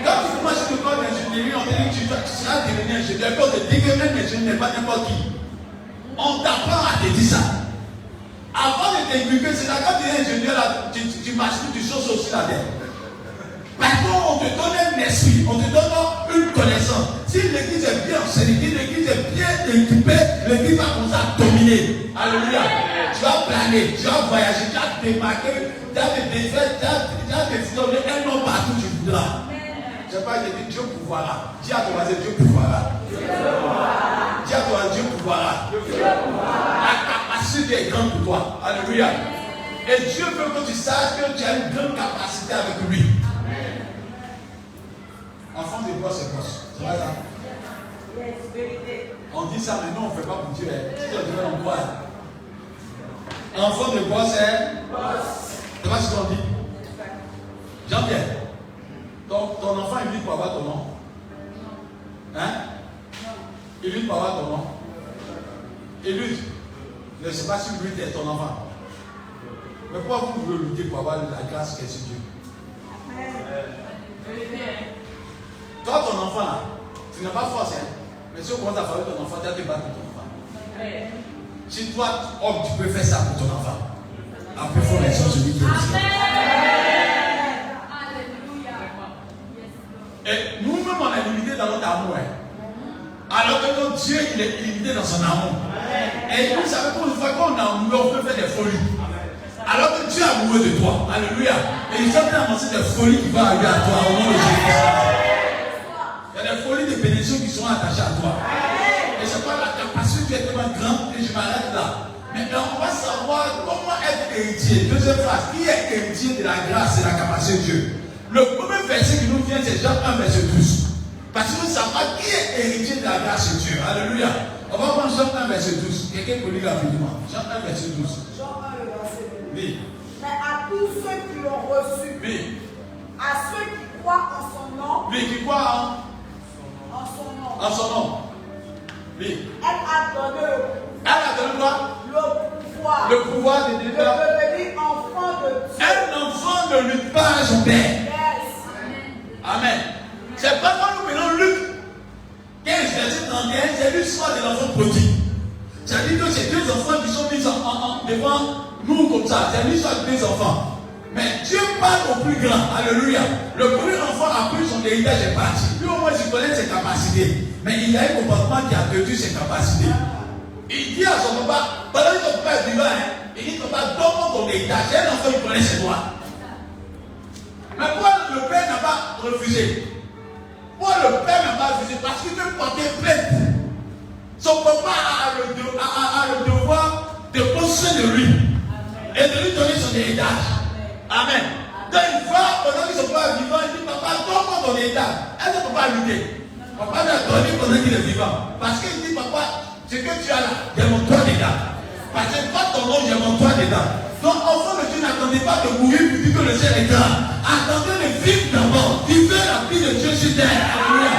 Quand tu commences le corps d'ingénierie, on te dit que tu seras devenu ingénieur. Quand on te dit que même ingénieur n'est pas n'importe qui. On t'apprend à te dire ça. Avant de t'inculquer, c'est là quand tu es ingénieur, là, tu marches, tu choses aussi là-dedans. Parce qu'on te donne un esprit, on te donne une connaissance. Si l'église est bien enseignée, si l'église est bien équipée, l'église va commencer à dominer. Alléluia. Tu vas planer, tu vas voyager, tu vas te démarquer, tu vas te défaire, tu vas te donner un nom partout tu voudras. Je ne sais pas, j'ai dit Dieu pouvoira. Dis à ton voisin, Dieu pouvoira. Dis à toi, Dieu pouvoira. La capacité est grande pour toi. Alléluia. Et Dieu veut que tu saches que tu as une grande capacité avec lui. Enfant de bois, c'est boss. C'est vrai ça? On dit ça, mais non, on ne fait pas pour Dieu. Si tu veux, on croit. Enfant de bois, c'est boss. C'est pas ce qu'on dit. Jean-Pierre, ton enfant, il vit pour avoir ton nom. Hein? Il vit pour avoir ton nom. Et lui, je ne sais pas si lui est ton enfant. Mais pourquoi vous voulez lutter pour avoir la grâce qu'est sur Dieu? Toi, ton enfant, là, tu n'as pas force, hein? Mais si on commence à faire ton enfant, tu vas te battre pour ton enfant. Si toi, homme, tu peux faire ça pour ton enfant, après, il faut les choses celui qui est ici. Et nous-mêmes, on est limité dans notre amour. Hein? Alors que notre Dieu, il est limité dans son amour. Et vous savez, pour une fois qu'on est amoureux, on peut faire des folies. Alors que Dieu est amoureux de toi. Alléluia. Et il est en train d'annoncer des folies qui vont arriver à toi au nom de Jésus. Il y a des folies de bénédictions qui sont attachées à toi. Et c'est pas la capacité qui est tellement grande que je m'arrête là. Maintenant, on va savoir comment être héritier. Deuxième phrase, qui est héritier de la grâce et de la capacité de Dieu? Le premier verset qui nous vient, c'est Jean 1, verset 12. Parce que nous savons qui est héritier de la grâce de Dieu. Alléluia. On va prendre Jean 1, verset 12. Quelqu'un peut lire rapidement. Jean 1, verset 12. Jean 1, verset 12. Oui. Mais à tous ceux qui l'ont reçu, Oui. à ceux qui croient en son nom, Oui, qui croient en son nom, en son nom. Oui. elle a donné Elle a donné quoi? le pouvoir Le pouvoir de de devenir devenir enfant de Dieu. un enfant ne lutte pas avec son père. Amen. C'est pas quand nous prenons Luc 15, verset 31, c'est l'histoire de l'enfant prodigue. C'est-à-dire que ces deux enfants qui sont mis devant nous comme ça, c'est l'histoire de deux enfants. Mais Dieu parle au plus grand. Alléluia. Le premier enfant a pris son héritage et est parti. Lui au moins il connaît ses capacités. Mais il y a un comportement qui a perdu ses capacités. Il dit à son papa, pendant que son papa est vivant, il dit papa, donne-moi ton héritage. C'est un enfant qui connaît ses droits. Mais pourquoi le père n'a pas refusé? Pourquoi le père n'a pas refusé? Parce qu'il veut porter plainte. Son papa a le devoir de prendre soin de lui et de lui donner son héritage. Amen. Donc il va, pendant que son papa est vivant, il dit papa, donne-moi ton héritage. Est-ce que papa a lutté? Papa lui a donné pendant qu'il est vivant. Parce qu'il dit papa, ce que tu as là, démontre-toi dedans. Parce que pas ton nom, démontre-toi dedans. Donc, enfant de Dieu, n'attendez pas de mourir pour dire que le ciel est grand. Attendez de vivre d'abord. Vivez la vie de Dieu sur terre. Alléluia.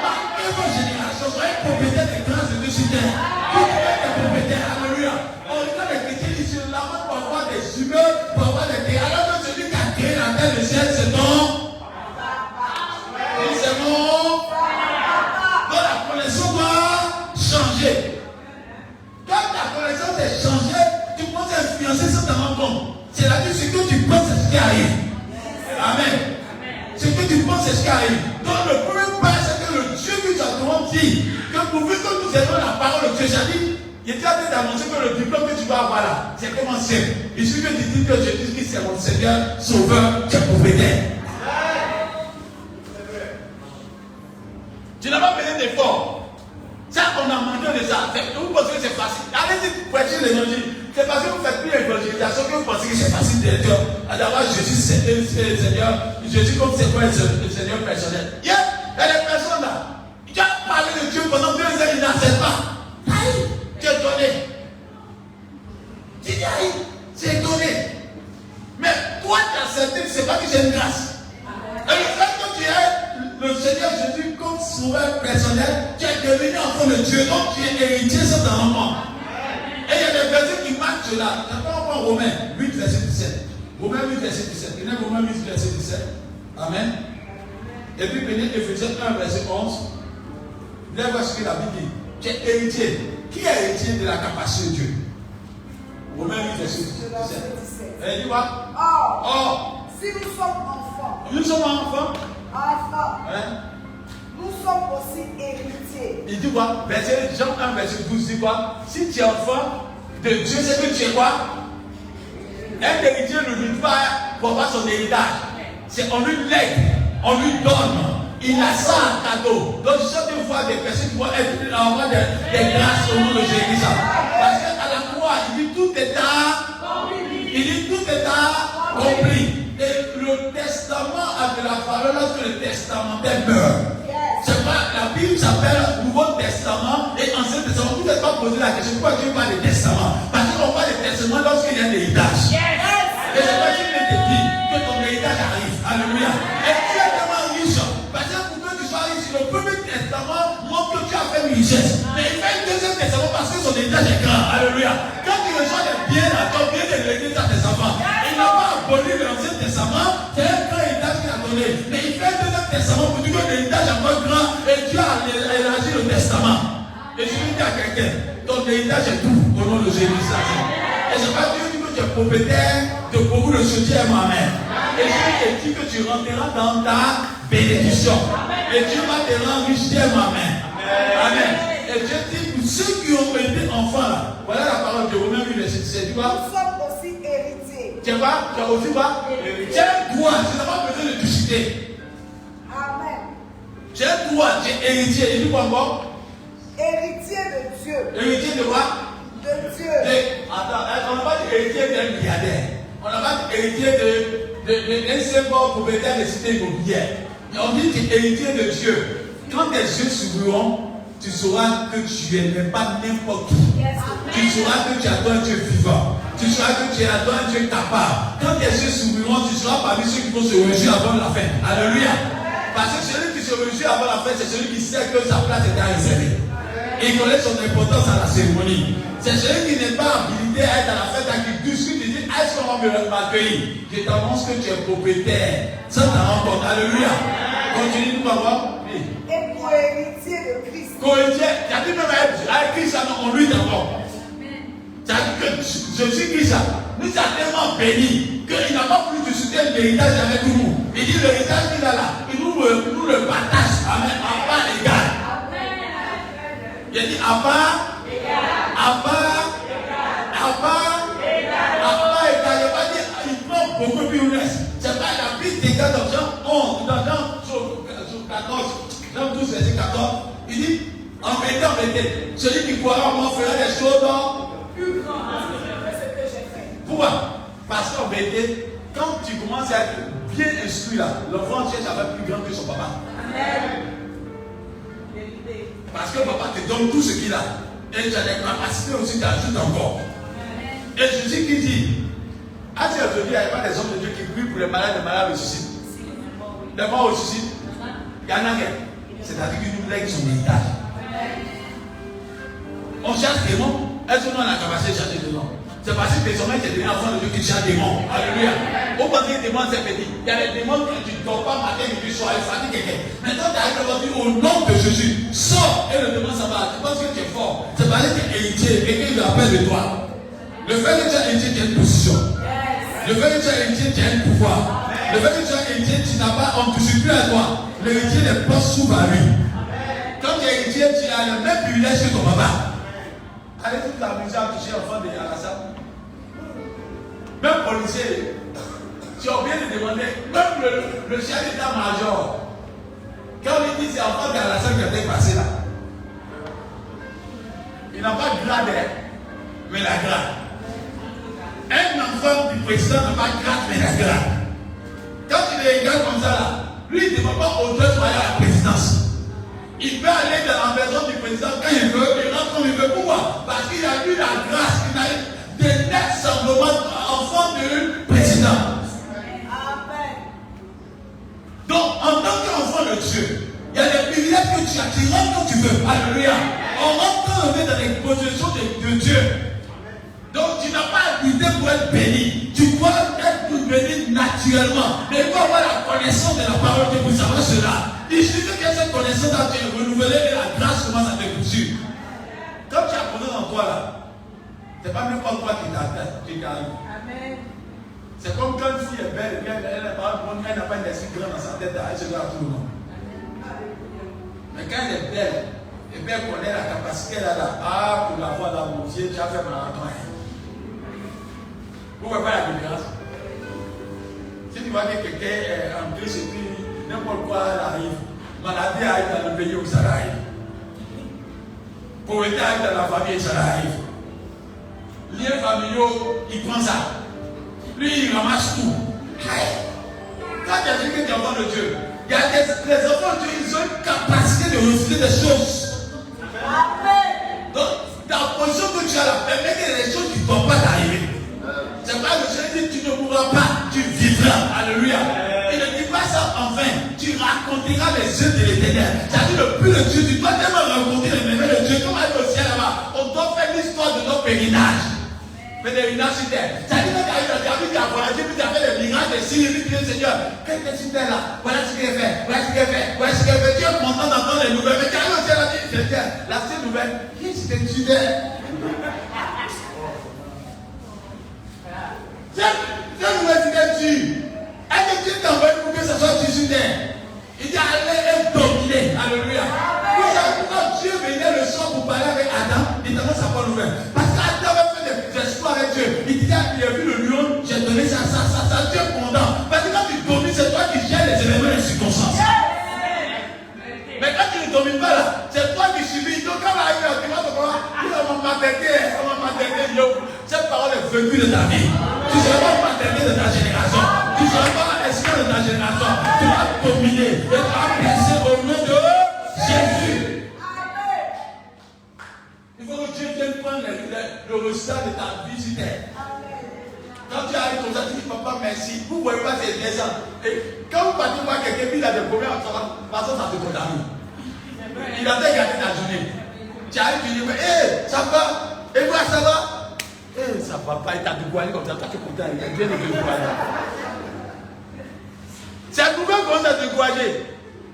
Marquez vos générations. Soyez propriétaires des grâces de Dieu sur terre. Vous êtes des propriétaires. Alléluia. On regarde les chrétiens ici, là, pour avoir des humeurs, pour avoir des terres. Alors que celui qui a créé la terre, le ciel, c'est ton. Et c'est mon. Donc, la connaissance doit changer. Quand ta connaissance est changée, tu commences à influencer ce que tu rencontres. C'est-à-dire ce que tu penses, c'est ce qui arrive. Amen. Ce que tu penses, c'est ce qui arrive. Donc le premier pas, c'est que le Dieu que tu as toujours dit, que pourvu que nous ayons la parole de Dieu, j'ai-à-dire, il était en train d'annoncer que le diplôme que tu vas avoir là, c'est comment c'est. Il suffit que tu dis que Jésus-Christ c'est mon Seigneur, Sauveur, tu es propriétaire. Tu n'as pas besoin d'effort. Ça, on a manqué de ça. Vous pensez que c'est facile. Allez-y, prêchez l'évangile. C'est parce que vous faites plus l'évangélisation que vous pensez que c'est facile de dire d'avoir Jésus Seigneur, Jésus comme c'est quoi le Seigneur personnel. Il y a des personnes là, qui ont parlé de Dieu pendant 2 heures, ils n'acceptent pas. Aïe, tu es donné. Tu dis aïe, tu es donné. Mais toi, tu as accepté, c'est pas que j'ai une grâce. Et le fait que tu es le Seigneur Jésus comme sauveur personnel, tu es devenu enfant de Dieu, donc tu es héritier sans ta maman. Et il y a des versets qui marquent cela. D'abord, on prend Romains 8, verset 17. Romains 8, verset 17. Prenez Romains 8, verset 17. Amen. Et puis prenez Éphésiens 1, verset 11. Vous allez voir ce que la Bible dit. Tu es héritier. Qui est héritier de la capacité de Dieu? Romains 8, verset 17. Et dis quoi? Or, si nous sommes enfants. Nous sommes enfants. Enfants. Hein? Nous sommes aussi héritiers. Il dit quoi? Verset, Jean 1, verset 12 dit quoi? Si tu es enfant de Dieu, c'est que tu es quoi? Un héritier ne lutte pas pour avoir son héritage. C'est on lui lègue, on lui donne. Il a ça en cadeau. Donc chaque fois des personnes qui vont avoir des grâces au nom de Jésus. Parce qu'à la croix, il dit tout est accompli. Il dit tout est accompli. Et le testament a de la valeur lorsque le testamentaire meurt. C'est pas, la Bible s'appelle Nouveau Testament et Ancien Testament. Vous n'êtes pas posé la question pourquoi Dieu parle de testament. Parce qu'on parle de testament lorsqu'il y a un héritage. Et c'est pas qu'il te dit que ton héritage arrive. Alléluia. Et tu es tellement riche. Parce que pour que tu sois riche, le premier testament montre que tu as fait une richesse. Mais il fait un deuxième testament parce que son héritage est grand. Alléluia. Quand tu reçois des biens à ton bien de l'église à tes enfants, il n'a pas aboli l'Ancien Testament. C'est un grand héritage qu'il a donné. Mais il fait un deuxième testament pour dire que l'héritage est encore grand et Dieu a élargi le testament. Et je lui dis à quelqu'un, ton héritage est tout au nom de Jésus. Et c'est pas Dieu dit que tu es propriétaire de beaucoup de ce Dieu Amen. Et je te dis que tu rentreras dans ta bénédiction. Et Dieu va te rendre riche. Amen. Amen. Et Dieu dit pour ceux qui ont été enfants là, voilà la parole de Romains 8, verset 17. Nous sommes aussi héritiers. Tu vois, tu as aussi quoi? Tu as un droit, tu n'as pas besoin de te citer. Amen. Tu as un droit, tu es héritier. Et dis quoi encore? Héritier de Dieu. Héritier de quoi? De Dieu. Attends, on n'a pas dit héritier d'un milliardaire. On n'a pas dit héritier d'un simple propriétaire de cité immobilière. On dit que tu es héritier de Dieu. Quand tes yeux s'ouvriront, tu sauras que tu n'es pas n'importe qui. Tu sauras que tu as un Dieu vivant. Tu sauras que tu as un Dieu capable. Quand tes yeux s'ouvriront, tu seras parmi ceux qui vont se réjouir avant la fin. Alléluia. Parce que celui qui se réjouit avant la fin, c'est celui qui sait que sa place est réservée. Il connaît son importance à la cérémonie. C'est celui qui n'est pas habilité à être à la fête, à qui tout ce qui dit est-ce qu'on va m'accueillir? Je t'annonce que tu es propriétaire. Ça t'en rend compte. Alléluia. Continue, nous allons. Et co-héritier de Christ. Cohéritier, tu as dit même avec Christ, en lui d'abord. Tu as dit que je suis Christ. Nous sommes tellement bénis qu'il n'a pas voulu discuter l'héritage avec nous. Il dit l'héritage qu'il a là, il nous le partage à part égale. Il a dit à part égale. Il n'a pas dit il prend beaucoup plus honnête. C'est pas la vie d'égale dans Jean 11, dans Jean 14, Jean 12, verset 14. Il dit en vérité, celui qui croira en moi fera des choses plus grandes que ce que j'ai fait. Pourquoi? Parce qu'en vérité, quand tu commences à être bien instruit là, l'enfant cherche à faire plus grand que son papa. Amen. Parce que papa te donne tout ce qu'il a. Et tu as des capacités aussi, tu ajoutes encore. Amen. Et Jésus qui dit, à ce aujourd'hui, il n'y a pas des hommes de Dieu qui prient pour les malades ressuscitent. Les morts ressuscitent. Il y en a rien. C'est-à-dire qu'il nous lègue son héritage. On cherche des démons. Est-ce qu'on a la capacité de chercher des démons? C'est parce que désormais tu es devenu enfant de Dieu qui cherche des démons. Alléluia. Au moment des démons, c'est petit. Il y a des démons que tu ne dors pas matin, midi, soir, il fatigue quelqu'un. Maintenant, tu arrives aujourd'hui au nom de Jésus. Sors et le démon ça va. Tu penses que tu es fort. C'est parce que tu es héritier. Quelqu'un te rappelle de toi. Le fait que tu es héritier, tu as une position. Le fait que tu es héritier, tu as un pouvoir. Le fait que tu es héritier, tu n'as pas, on ne te suit plus à toi. L'héritier n'est pas sous à lui. Quand tu es héritier, tu as le même privilège que ton papa. Allez toute la musique à toucher l'enfant de Alassane. Même policier, tu as oublié de demander, même le chef d'état-major, quand il dit c'est l'enfant de Alassane qui a été passé là, il n'a pas de grade, mais la grade. Un enfant du président n'a pas de grade, mais la grade. Quand il est égal comme ça là, lui il ne demande pas au Dieu soyez à la présidence. Il peut aller dans la maison du président quand il veut, il rentre comme il veut. Pourquoi? Parce qu'il a eu la grâce, il a eu des nets semblements enfant du président. Amen. Donc, en tant qu'enfant de Dieu, il y a des privilèges que tu as, tu rentres quand tu veux. Alléluia. On rentre dans les possessions de Dieu. Donc, tu n'as pas habilité pour être béni. Tu dois être béni naturellement. Mais il faut avoir la connaissance de la parole de Dieu pour savoir cela. Il suffit que cette connaissance a été renouvelée et la grâce commence à te poursuivre. Quand tu as connu en toi là, c'est pas même pas toi qui t'arrive. Amen. C'est comme quand une fille est belle, elle n'a pas une esprit grand dans sa tête, elle se doit à tout le monde. Mais quand elle est belle, et bien elle connaît la capacité là, pour la voir dans mon Dieu, tu as fait marathon. Vous ne voyez pas la différence? Si tu vois que quelqu'un est entré chez lui, n'importe quoi arrive, maladie arrive dans le pays où ça arrive, pauvreté arrive dans la famille, ça arrive, liens familiaux, il prend ça, lui il ramasse tout. Quand tu as dit que tu es enfant de Dieu, il y a les enfants de Dieu, ils ont une capacité de refuser des choses. Donc, ta position que tu as là, permet que les choses qui ne vont pas t'arriver. C'est pas le Seigneur dit tu ne mourras pas, tu vivras. Alléluia. Il ne dit pas ça enfin. Tu raconteras les yeux de l'Éternel. C'est-à-dire le plus de Dieu. Tu dois tellement raconter les merveilles de Dieu. Comme avec le ciel là-bas, on doit faire l'histoire de notre pèlerinage. Pèlerinage sur terre. C'est-à-dire que tu as vu, tu as voyagé, puis tu as fait les miracles de Syrie, puis tu dis Seigneur, qu'est-ce que tu fais là? Voilà ce qu'il a fait. Voilà ce qu'il a fait. Voilà ce qu'il a fait. Tu es content d'entendre les nouvelles. Mais tu arrives au ciel là, tu dis la seule nouvelle, qu'est-ce que tu fais? Cette nouvelle c'était Dieu. Est-ce que Dieu t'a envoyé pour que ça soit Dieu sur terre? Il dit allez et dominer. Alléluia. Vous savez pourquoi Dieu venait le soir pour parler avec Adam? Il t'annonce sa bonne nouvelle. Parce qu'Adam avait fait des exploits avec Dieu. Il disait il a vu le lion, j'ai donné ça. Dieu est content. Parce que quand tu domines, c'est toi qui gères les éléments et les circonstances. Mais quand tu ne domines pas là, c'est toi qui subis. Donc quand on arrive à tu vas te voir, on m'a m'attender. Cette parole est vécue de ta vie. Tu ne seras pas paternel de ta génération. Tu ne seras pas esclave de ta génération. Tu vas dominer et tu vas blesser au nom de Jésus. Il faut que Dieu vienne prendre le résultat de ta vie sur terre. Quand tu arrives comme ça, tu dis papa merci. Vous ne voyez pas ces 10 ans. Et quand vous partez voir quelqu'un qui a des problèmes, ça te contamine. Il a gardé ta journée. Tu arrives, tu dis hé, ça va? Et moi ça va? sa papa, il t'a découragé comme ça, toi tu es content, il a bien découragé. C'est pourquoi on commence à te décourager.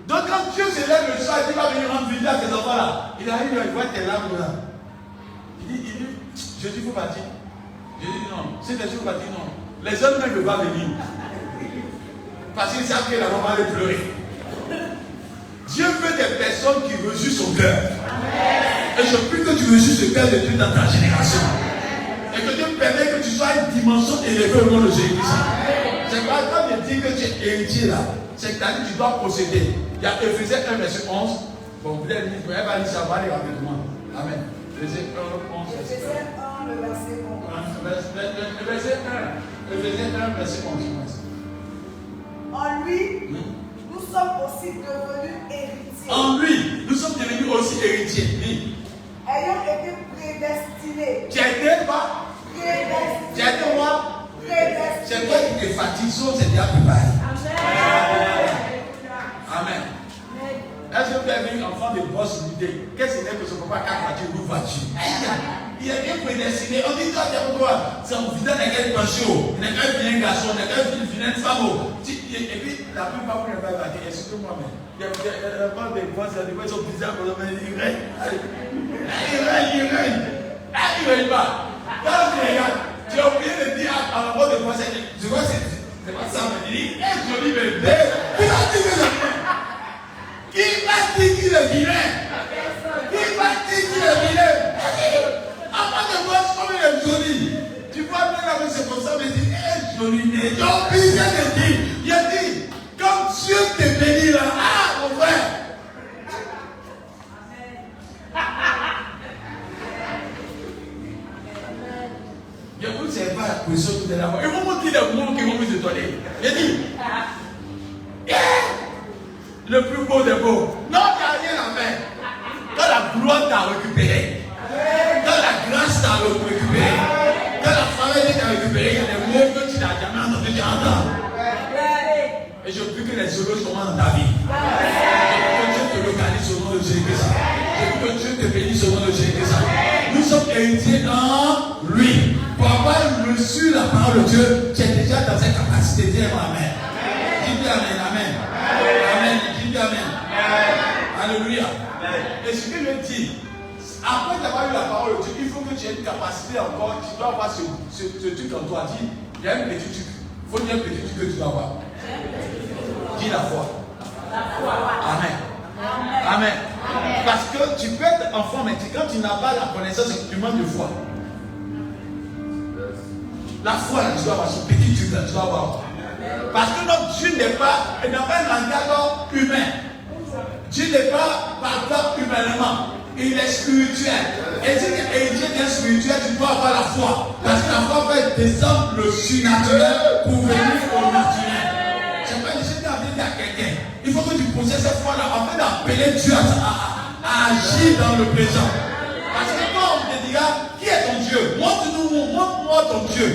Donc quand Dieu se lève le soir, il va venir rendre visite à ces enfants-là. Il arrive, il voit tes larmes là. Il dit, je dis, il faut partir. Je dis non, si les choses partir, non. Les hommes ne veulent pas venir. Parce qu'ils savent que la maman va pleurer. Dieu veut des personnes qui reçuent son cœur. Et je prie que tu reçues ce cœur de Dieu dans ta génération. Et que Dieu permet que tu sois une dimension élevée au nom de Jésus-Christ. C'est pas quand il dit que tu es héritier là. C'est que tu dois posséder. Il y a Éphésiens 1, verset 11. Bon, vous allez dire, elle va lire ça, va aller rapidement. Amen. Éphésiens 1, 11. Éphésiens 1, le verset 11. Éphésiens 1, verset 11. En lui, nous sommes aussi devenus héritiers. En lui, nous sommes devenus aussi héritiers. Oui. Ayant été prédestinés. Tu as été quoi? Prédestinés. Tu as été quoi? Prédestinés. C'est toi qui te fatigues, sauf c'est déjà préparé. Amen. Est-ce que vous avez vu un enfant de boss unité? Qu'est-ce que c'est que son papa a voiture ou voiture? Il est bien prédestiné. On dit toi, c'est pourquoi? C'est un fidèle n'a qu'un pension, n'a qu'un vilain garçon, n'a qu'un vilain femme. Et puis, la plupart vous n'avez pas vaqué. Excusez-moi, mais il y a pas de boss, il y a des gens bizarres, mais ils règnent. Il règne pas. Quand tu regardes, tu as oublié de dire à la mort de boss, je vois, c'est pas ça, mais il dit, joli bébé. Qui va dire qu'il est vilain? Qui va dire qu'il est vilain? Avant de voir comme il est joli, tu vois bien là, c'est comme ça, mais il dit, joli. Donc, il vient de dire, il a dit, comme Dieu te bénit là, mon frère. Je vous ne savez pas la pression que vous allez avoir. Et vous me dites des mots qui vont vous étonner. Il dit, le plus beau des beaux. Non, il n'y a rien à faire. Quand la gloire t'a récupéré, quand la grâce t'a récupéré, quand la famille t'a récupéré, il y a des mots que tu n'as jamais entendu, tu entends. Et je prie que les choses commencent dans ta vie. Je prie que Dieu te localise au nom de Jésus-Christ. Je prie que Dieu te bénisse au nom de Jésus-Christ. Nous sommes héritiers en lui. Pour avoir reçu la parole de Dieu, tu es déjà dans cette capacité. Dis-moi Amen. Dis-moi Amen. Amen. Amen. Dis-moi Amen. Alléluia. Et ce qu'il me dit, après d'avoir eu la parole de Dieu, il faut que tu aies une capacité encore. Tu dois avoir ce truc en toi. Dis, il y a un petit truc. Il faut dire un petit truc que tu dois avoir. Dis la foi. Amen. Amen. Parce que tu peux être enfant, mais quand tu n'as pas la connaissance, tu manques de foi. La foi, là, tu dois avoir ce petit truc là, tu dois avoir. Parce que notre Dieu n'a pas un langage humain. Dieu n'est pas parlant humainement. Il est spirituel. Et si tu es héritier spirituel, tu dois avoir la foi. Parce que la foi fait descendre le surnaturel pour venir au naturel. C'est pas que je t'ai envie de dire à quelqu'un. Il faut que tu possèdes cette foi-là afin d'appeler Dieu à agir dans le présent. Parce que quand on te dira, qui est ton Dieu? Montre-moi ton Dieu.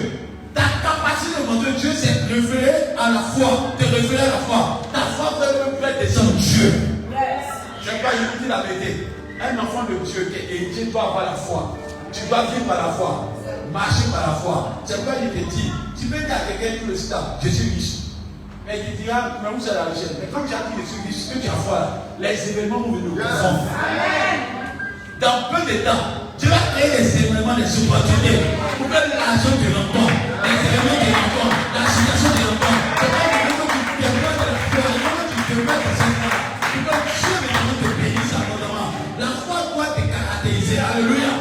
Ta capacité de montrer Dieu, c'est référer à la foi. Te référer à la foi. Ta foi peut même faire descendre Dieu. Je ne sais pas, je vous dis la vérité. Un enfant de Dieu qui est héritier doit avoir la foi. Tu dois vivre par la foi. Marcher par la foi. C'est pourquoi il te dit, tu peux dire à quelqu'un tout le temps, je suis riche. Mais il te dira, mais où c'est la richesse? Mais comme tu as dit, je suis riche, ce que tu as foi, les événements vont venir nous confondre. Dans peu de temps, tu vas créer des événements, des opportunités pour que l'argent te rencontre, les événements te rencontrent, la situation te rencontre. C'est pas que tu permets de la foi, tu permets de cette foi. Tu peux Dieu maintenant te bénir abondamment. La foi doit te caractériser. Alléluia.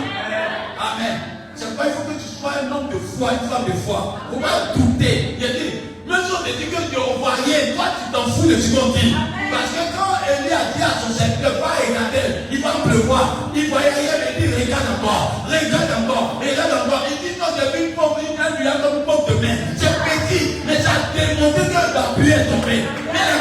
Amen. C'est pas il faut que tu sois un homme de foi, une femme de foi. Il ne faut pas douter. Il a dit, même si on te dit que tu es envoyé, toi tu t'en fous de ce qu'on dit. Parce que quand Élie a dit à son serviteur, va regarder, il va pleuvoir. Il voyait rien, mais il dit, regarde encore. Il dit, non, j'ai vu une pompe, il a comme une pompe de main. C'est petit, mais ça a démontré que la pluie est tombée. Mais la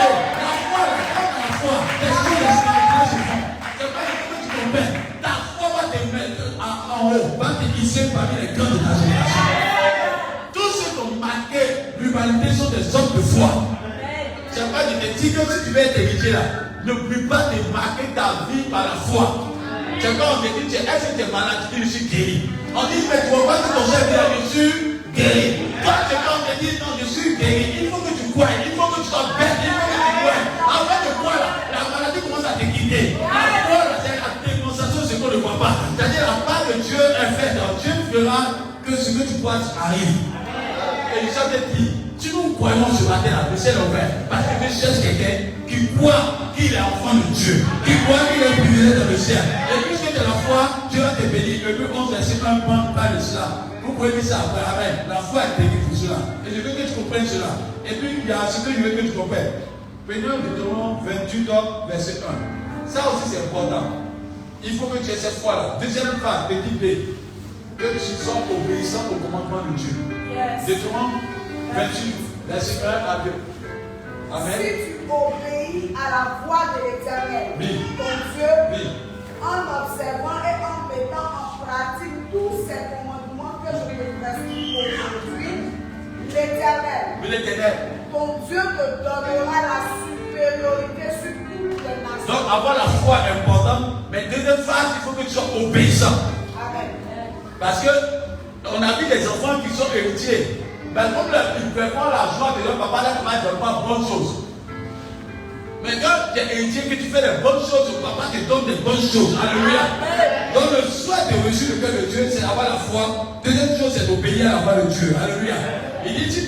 foi, la foi, les choses de spirituel se font. C'est pas que tu comprends. Ta foi va te mettre en haut, va te hisser parmi les grands de ta génération. Tous ceux qui ont marqué l'humanité sont des hommes de foi. C'est pas que tu te dis que si tu veux être héritier là, ne puis pas te marquer ta vie par la foi. C'est quand on te dit, est-ce que tu es malade? Tu dis, je suis guéri. On dit, mais tu ne vois pas que ton chef dit, je suis guéri. Toi, c'est quand on te dit, non, je suis guéri. Il faut que tu crois, il faut que tu sois bête, il faut que tu crois. Avant de croire, la maladie commence à te quitter. La foi, c'est la démonstration de ce qu'on ne voit pas. C'est-à-dire, la part de Dieu est faite. Dieu fera que ce que tu crois arrive. Et je te dis, si nous croyons ce matin, le ciel est ouvert, parce que Dieu cherche quelqu'un qui croit qu'il est enfant de Dieu, qui croit qu'il est privilégié dans le ciel. Et puisque tu as la foi, Dieu va te bénir. Hébreux 11, verset 1 parle de cela. Vous pouvez dire ça après. Amen. La foi est bénie pour cela. Et je veux que tu comprennes cela. Et puis, il y a ce que je veux que tu comprennes. Prenons Deutéronome 28, verset 1. Ça aussi, c'est important. Il faut que tu aies cette foi-là. Deuxième phrase, petit B. Que tu sois obéissant au commandement de Dieu. Deutéronome 28, verset 1 à 2. Amen. Si tu obéis à la voix de l'Éternel, ton Dieu, en observant et en mettant en pratique tous ces commandements que je te prescris aujourd'hui, l'Éternel, ton Dieu te donnera la supériorité sur toutes les nations. Donc avoir la foi est important, mais deuxième phase, il faut que tu sois obéissant. Amen. Parce que on a vu des enfants qui sont héritiers. Mais comme ils préfèrent la joie de leur papa, leur papa ne donne pas bonnes choses. Mais quand tu es héritier, que tu fais des bonnes choses, ton papa te donne des bonnes choses. Alléluia. Donc le souhait de reçu le cœur de Dieu, c'est avoir la foi. Deuxième chose, c'est d'obéir à la voix de Dieu. Alléluia. Il dit si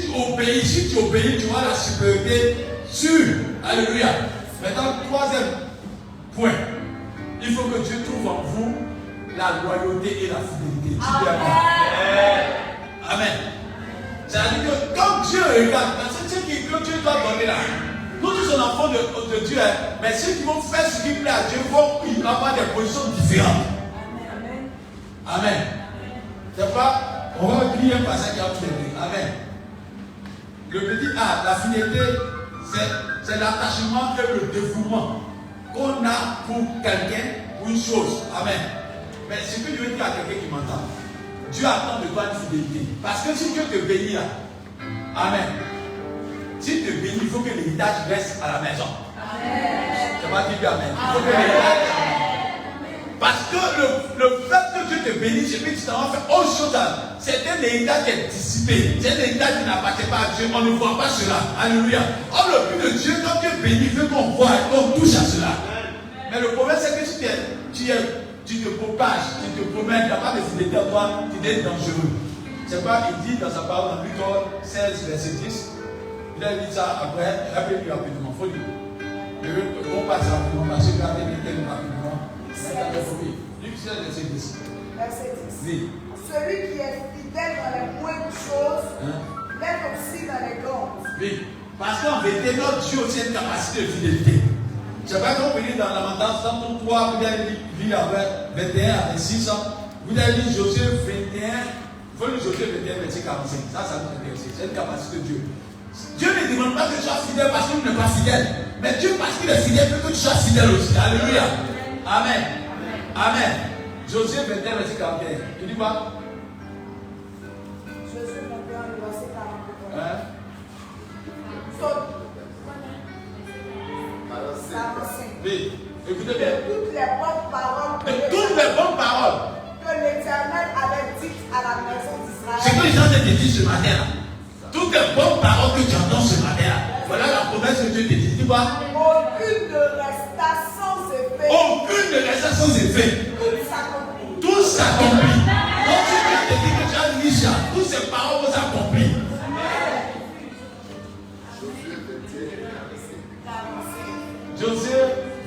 tu obéis, tu auras la supériorité sur. Alléluia. Maintenant, troisième point. Il faut que Dieu trouve en vous la loyauté et la fidélité. Amen. C'est-à-dire que quand Dieu regarde, parce que ce que Dieu doit donner là, nous tous sommes enfants de Dieu, mais ceux qui vont faire ce qui plaît à Dieu vont avoir des positions différentes. Amen. Amen. C'est pourquoi on va lire un passage qui a tout été. Amen. Le petit A, la fidélité, c'est l'attachement et le dévouement qu'on a pour quelqu'un, pour une chose. Amen. Mais ce que je veux dire à quelqu'un qui m'entend, Dieu attend de toi une fidélité. Parce que si Dieu te bénit là, amen. S'il te bénit, il faut que l'héritage reste à la maison. Amen. Ça va dire amen. Il faut que l'héritage. Parce que le fait que Dieu te bénisse, je peux que tu t'en vas faire autre chose. C'est un héritage qui est dissipé. C'est un héritage qui n'appartient pas à Dieu. On ne voit pas cela. Alléluia. Or, le but de Dieu, quand Dieu bénit, il veut qu'on voit et qu'on touche à cela. Mais le problème, c'est que si tu te propages, tu te promènes, tu n'as pas de fidélité à toi, tu es dangereux. C'est quoi il dit dans sa parole dans Luc 16, verset 10. Il a dit ça après, rappelez-lui rapidement, il faut dire. On passe rapidement, parce que rappelez-lui rapidement. Luc 16, verset 10. Verset 10. Oui. Celui qui est fidèle dans les moindres choses, l'est aussi dans les grandes. Oui. Parce qu'en vérité, notre Dieu aussi a une capacité de fidélité. Je ne sais pas quand vous lisez dans Lamentation 3, vous allez lire avec 21 à 26, vous allez lire Josué 21, il faut lire Josué 21, verset 45. Ça nous intéresse. C'est une capacité de Dieu. Dieu ne demande pas que tu sois fidèle parce qu'il n'est pas fidèle. Mais Dieu, parce qu'il est fidèle, veut que tu sois fidèle aussi. Alléluia. Amen. Amen. Josué 21, verset 41. Tu dis quoi? Josué 21, verset 41. Hein? Oui, écoutez bien. Toutes les bonnes paroles que l'Éternel avait dites à la maison d'Israël. C'est que les gens te disent ce matin là. Toutes les bonnes paroles que tu entends ce matin là. Voilà la promesse que Dieu te dit. Tu vois? Aucune ne resta sans effet. Aucune ne resta sans effet. Tout s'accomplit. Donc si Dieu te dit que tu as mis ça, toutes ces paroles vont s'accomplir. Josué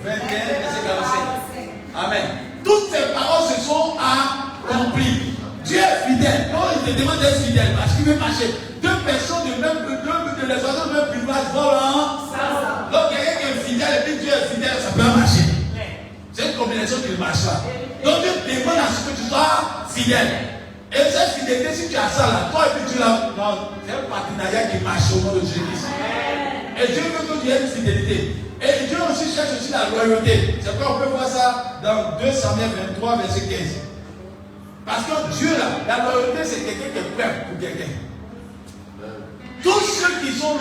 21, verset 45. Amen. Toutes ces paroles se sont accomplies. Dieu est fidèle. Non, il te demande d'être fidèle parce qu'il veut marcher. Deux personnes de les oiseaux de même plumage volent. Donc quelqu'un qui est fidèle et puis Dieu est fidèle, ça peut marcher. C'est une combinaison qui ne marche pas. Donc Dieu demande à ce que tu sois fidèle. Et cette fidélité, si tu as ça là, toi et puis tu l'as. Non, c'est un partenariat qui marche au nom de Jésus. Et Dieu veut que tu aies une fidélité. Et Dieu aussi cherche aussi la loyauté. C'est pourquoi on peut voir ça dans 2 Samuel 23, verset 15. Parce que Dieu là, la loyauté c'est quelqu'un qui est prêt pour quelqu'un. Tous ceux qui sont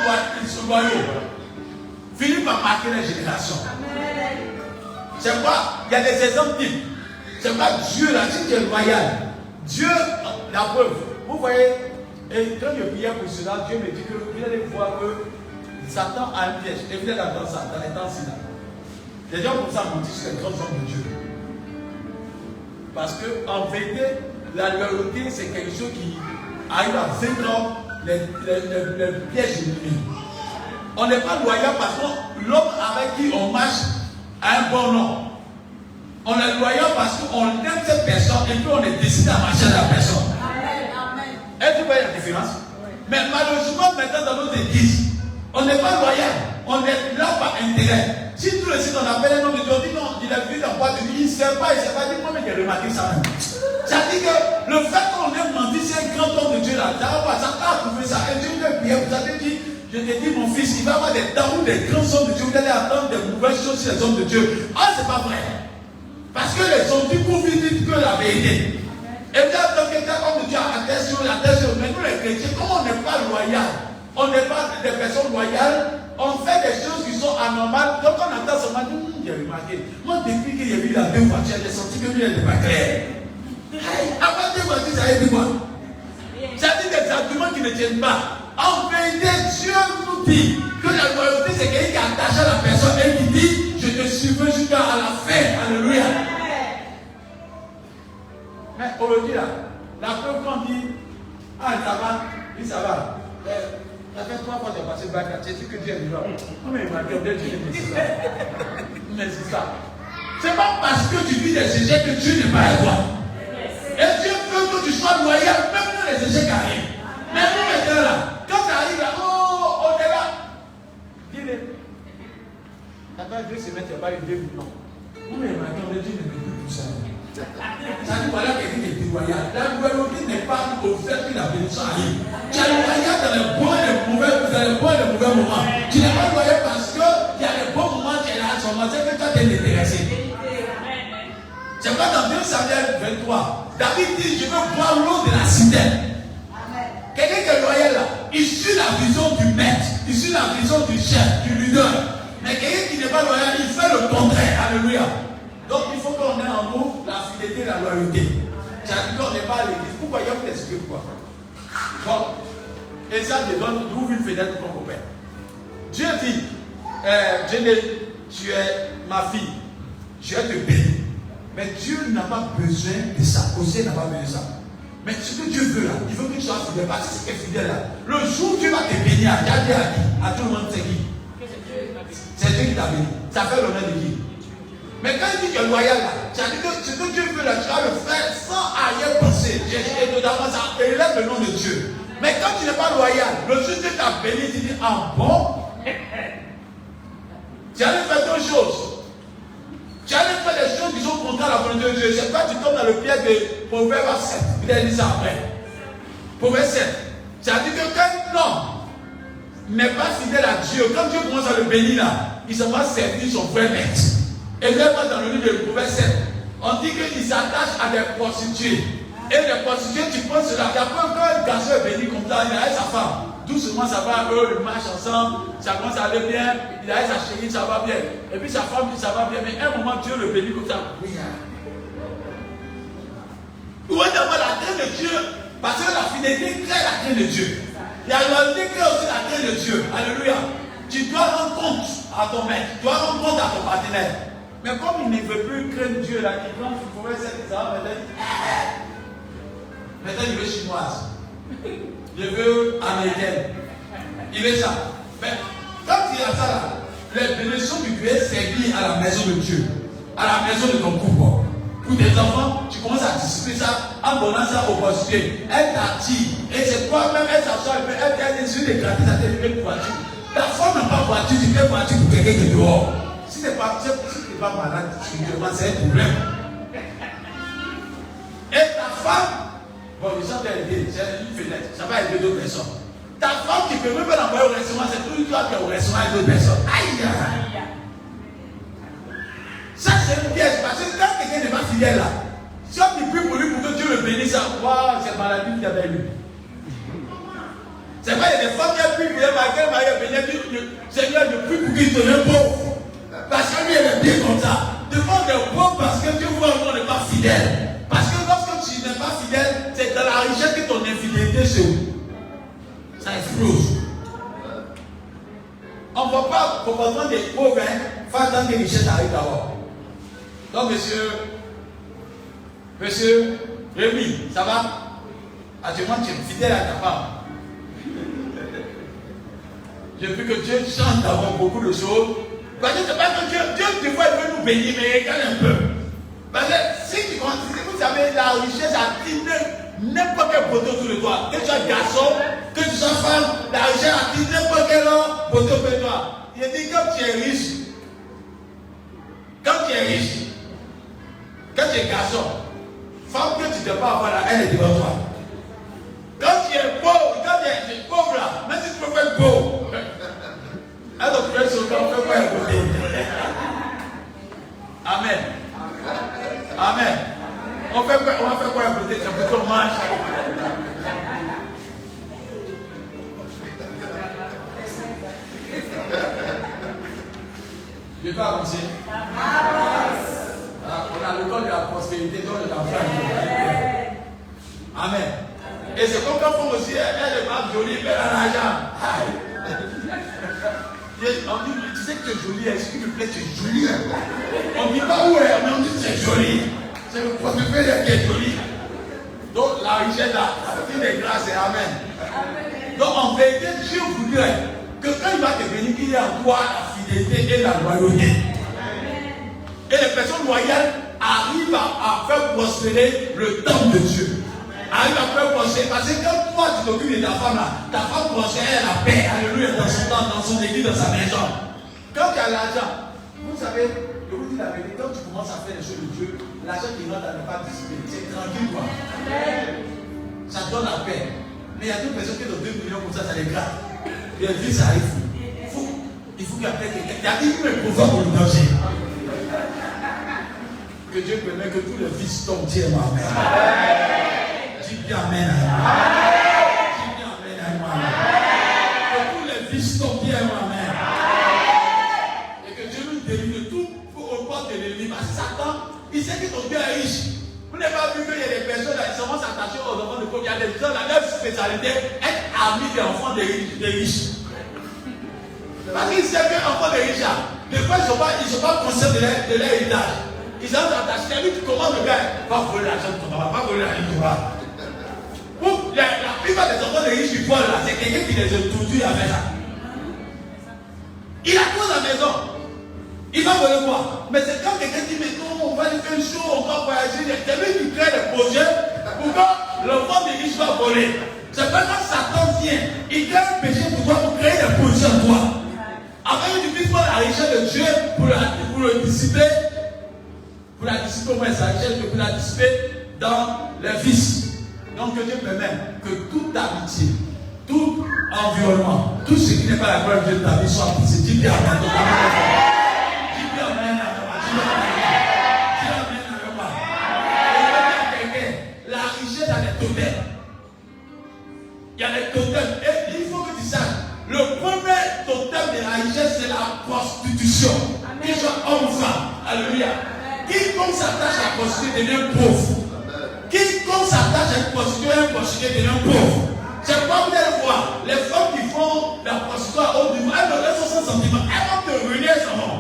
loyaux finissent par marquer les générations. C'est quoi? Il y a des exemples types. C'est pas Dieu là, si tu es loyal. Dieu, la preuve, vous voyez, et quand je priais pour cela, Dieu me dit que vous allez voir que Satan a un piège. Et vous êtes dans ça, dans les temps-ci là. Les gens comme ça mentent sur les grands hommes de Dieu. Parce qu'en vérité, la loyauté, c'est quelque chose qui arrive à vaincre les pièges de l'ennemi. On n'est pas loyal parce que l'homme avec qui on marche a un bon nom. On est loyal parce qu'on aime cette personne et puis on est décidé à marcher à la personne. Amen. Est-ce que vous voyez la différence? Mais malheureusement, maintenant dans notre église, on n'est pas loyal. On est là par intérêt. Si tout le site on appelle un homme de Dieu, on dit non, il a vu la boîte de nuit, il ne sait pas, dit moi, mais j'ai remarqué ça même. Ça dit que le fait qu'on ait menti, c'est un grand homme de Dieu là. Ça a trouvé ça. Et Dieu lui prié, vous avez dit, je te dis, mon fils, il va y avoir des temps où des grands hommes de Dieu, vous allez attendre des mauvaises choses sur les hommes de Dieu. Ah, c'est pas vrai. Parce que les hommes du coup disent que la vérité. Et bien, quand quelqu'un homme de Dieu atteste sur la tête, mais nous les chrétiens, comme on n'est pas loyal, on n'est pas des personnes loyales, on fait des choses qui sont anormales. Donc on entend seulement, j'ai remarqué. Moi, depuis que j'ai vu la deux voitures, j'ai senti que lui, elle n'est pas claire. Avant deux voitures, ça a été quoi? Ça dit des arguments qui ne tiennent pas. En vérité, Dieu nous dit que la loyauté, c'est quelqu'un qui est attaché à la personne et qui dit, je te suivrai jusqu'à la fin. Alléluia. Mais aujourd'hui, là, la preuve qu'on dit, ah, ça va, oui, ça va. Ça fait 3 fois que j'ai passé le bac, tu sais que Dieu est vivant. Non, mais il m'a dit, mais c'est ça. C'est pas parce que tu vis des échecs que Dieu n'est pas avec toi. Et Dieu veut que tu sois loyal, même quand les échecs arrivent. Mais nous, maintenant, là, quand ça arrive, là, oh, on est là. Dis-le. T'as pas 2 semaines, tu n'as pas eu 2 millions. Non, mais il m'a dit, Dieu ne veut plus tout ça. Ça dit, voilà quelqu'un qui est loyal. La loyauté n'est pas au fait que la bénédiction arrive. Tu es loyal dans les bons et les mauvais moments. Tu n'es pas loyal parce qu'il y a les bons moments, tu es là, c'est que toi tu es intéressé. C'est pas dans 2 Samuel 23. David dit, je veux boire l'eau de la citerne. Quelqu'un qui est loyal là, il suit la vision du maître, il suit la vision du chef, du leader. Mais quelqu'un qui n'est pas loyal, il fait le contraire. Alléluia. Donc il faut qu'on ait en nous la fidélité et la loyauté. C'est-à-dire qu'on n'est pas à l'église. Pourquoi il y a plus d'expliquer quoi? Bon. Et ça, je donne d'où une fenêtre pour ton copain. Dieu dit, tu es ma fille, je vais te bénir. Mais Dieu n'a pas besoin de ça. Osée n'a pas besoin de ça. Mais ce que Dieu veut là, il veut que tu sois fidèle. Parce que c'est que fidèle là. Le jour où Dieu va te bénir, à qui? À tout le monde, c'est qui? C'est Dieu qui t'a béni. Ça fait l'honneur de qui? Mais quand il dit que tu es loyal là, c'est-à-dire que ce que Dieu veut là, tu vas le faire sans arrière-pensée. Et notamment ça élève le nom de Dieu. Mais quand tu n'es pas loyal, le jour où Dieu t'a béni, tu dis, ah bon? Tu allais faire 2 choses. Tu allais faire des choses qui sont contraires à la volonté de Dieu. C'est pas tu tombes dans le piège de Proverbe 7. Il a dit ça après. Proverbe 7. C'est-à-dire que quand l'homme n'est pas fidèle à Dieu, quand Dieu commence à le bénir là, il s'en va servir son vrai maître. Et même dans le livre de Proverbe 7, on dit qu'il s'attache à des prostituées. Et les prostituées, tu penses là, qu'après quand un garçon est béni comme ça, il a avec sa femme. Doucement ça va, eux, ils marchent ensemble, ça commence à aller bien, il a avec sa chérie, ça va bien. Et puis sa femme dit ça va bien, mais à un moment Dieu le bénit comme ça. Oui. Où est d'abord la crainte de Dieu? Parce que la fidélité crée la crainte de Dieu. La loyauté crée aussi la crainte de Dieu. Alléluia. Tu dois rendre compte à ton maître, tu dois rendre compte à ton partenaire. Mais comme il ne veut plus craindre Dieu, là, il prend, il pourrait faire ça, maintenant il veut chinoise. Il veut américaine. Il veut ça. Mais quand il y a ça là, les bénédictions que tu es servi à la maison de Dieu, à la maison de ton couple. Pour tes enfants, tu commences à distribuer ça en donnant ça aux prostituées. Elle t'attire. Et c'est toi-même, elle s'assoit, elle décide de gratter sa tête une voiture. Ta femme n'a pas voiture, tu fais voiture pour quelqu'un qui est dehors. Si tu n'es pas malade, c'est un problème. Et ta femme, bon, ils sont aidés, c'est une fenêtre, ça va aider d'autres personnes. Ta femme qui peut même pas l'envoyer au restaurant, c'est tout toi qui es au restaurant avec d'autres personnes. Aïe! Ça, c'est une pièce, parce que quand quelqu'un n'est pas fidèle là, si on ne prie pour lui pour que Dieu le bénisse, waouh, c'est maladie qu'il y avait eu. C'est vrai, il y a des femmes qui ont pris pour elle, Marie béni, Seigneur, je prie pour qu'il te donne pauvre. Parce que lui, elle est bien comme ça. Devant des pauvres, parce que Dieu voit qu'on n'est pas fidèle. fidèle. Parce que lorsque tu n'es pas fidèle, c'est dans la richesse que ton infidélité ça explose. On ne voit pas le comportement des pauvres faire dans des richesses arrivent d'abord. Donc, monsieur Rémi, ça va? Actuellement, tu es fidèle à ta femme. J'ai vu que Dieu change d'abord beaucoup de choses. Parce que c'est pas que Dieu, des fois, il veut nous bénir, mais regarde un peu. Parce que si vous savez, la richesse attire n'importe quel poteau autour de toi. Que tu sois garçon, que tu sois femme, la richesse attire n'importe quel poteau autour de toi. Il dit, quand tu es riche, quand tu es garçon, femme que tu ne peux pas avoir là, elle est devant toi. Quand tu es pauvre, là, même si tu peux faire beau, elle te fait ce qu'on fait pas écouter. Amen. Amen. On va faire quoi écouter, c'est pour qu'on mange. Je vais avancer. On a le don de la prospérité, don de la foi. Amen. Et c'est comme quand on aussi, elle est pas jolie, mais elle a l'argent. On dit, tu sais que tu es jolie, est-ce qu'il me plaît, tu es jolie. On ne dit pas où elle est, mais on dit que tu es jolie. C'est le portefeuille qui est joli. Donc la richesse, la fille des grâces, c'est Amen. Donc en vérité, Dieu voudrait que quand il va te bénir, il y a en toi la fidélité et la loyauté. Et les personnes loyales arrivent à faire prospérer le temple de Dieu. Arrivent à faire prospérer. Parce que quand toi tu t'occupes de ta femme là, ta femme prospère, elle a la paix, alléluia, dans son temps, dans son église, dans sa maison. Quand tu as l'argent, vous savez, je vous dis la vérité, quand tu commences à faire les choses de Dieu, l'argent qui rentre ne pas dissiper. C'est tranquille quoi. Ça donne la paix. Mais il y a d'autres personnes qui ont 2 millions comme ça les gratte. Et elles disent ça arrive. Il faut qu'il y ait quelqu'un. Il y a qui me provoque pour le danger. Que Dieu permet que tous les fils tombent, tiens moi amen. Dis bien amen. Dis bien amen. Que tous les fils tombent, tiens moi amen. Et que Dieu nous délivre de tout pour report de l'ennemi. Parce que Satan, il sait que ton Dieu est riche. Vous n'avez pas vu qu'il y a des personnes qui sont attachées aux enfants de pauvres. Il y a des gens, leur spécialité, être amis des enfants des riches. Parce qu'ils savent qu'un enfant des riches, des fois, ils ne sont pas conscients de leur héritage. Ils sont attachés. Lui, tu commandes le gars, va voler l'argent de ton papa, va voler l'argent de ton papa. La plupart des enfants des riches qui volent là, c'est quelqu'un qui les a introduits à faire ça. Il a tout à la maison. Il va voler quoi? Mais c'est quand quelqu'un dit, mais non, on va aller faire une show, on va voyager. C'est lui qui crée des projets pour que l'enfant des riches va voler. C'est pas quand Satan vient, il crée un péché pour toi, pour créer des projets en toi. Après, tu puisses prendre la richesse de Dieu pour le dissiper. Pour la dissiper, au moins sa richesse, pour la dissiper dans les vices. Donc que Dieu permet que toute amitié, tout environnement, tout ce qui n'est pas la gloire de Dieu de ta vie soit pissé. Dis bien amen. Dis bien amen. Dis amen. La richesse a des totems. Il y a des totems. Et il faut que tu saches, le premier totem de la richesse, c'est la prostitution. Qu'il soit homme ou femme. Alléluia. Quiconque s'attache à la prostituée devient pauvre. Quiconque s'attache à une prostituée, un prostitué devient pauvre. C'est pas vous allez voir, les femmes qui font la prostitution à haut niveau, elles ne sont sans sentiment, elles vont te ruiner son nom.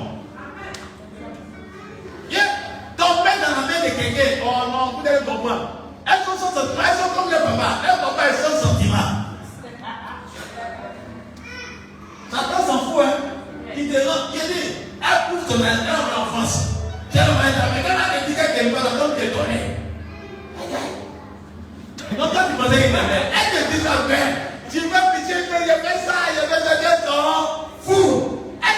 Tomber dans la main de quelqu'un, oh non, vous allez comprendre. Elles sont sans sentiment, elles sont comme le papa. Le papa est sans sentiment. Satan s'en fout, hein. Il te rend, il dit, elle prouve ton enfance. C'est le maître, mais quand elle dit qu'elle va dans te donner. Donc quand tu pensais qu'il t'avait, elle te dit ça, tu veux pitié, il a fait ça, il a fait ça, qu'elle t'en fou. Elle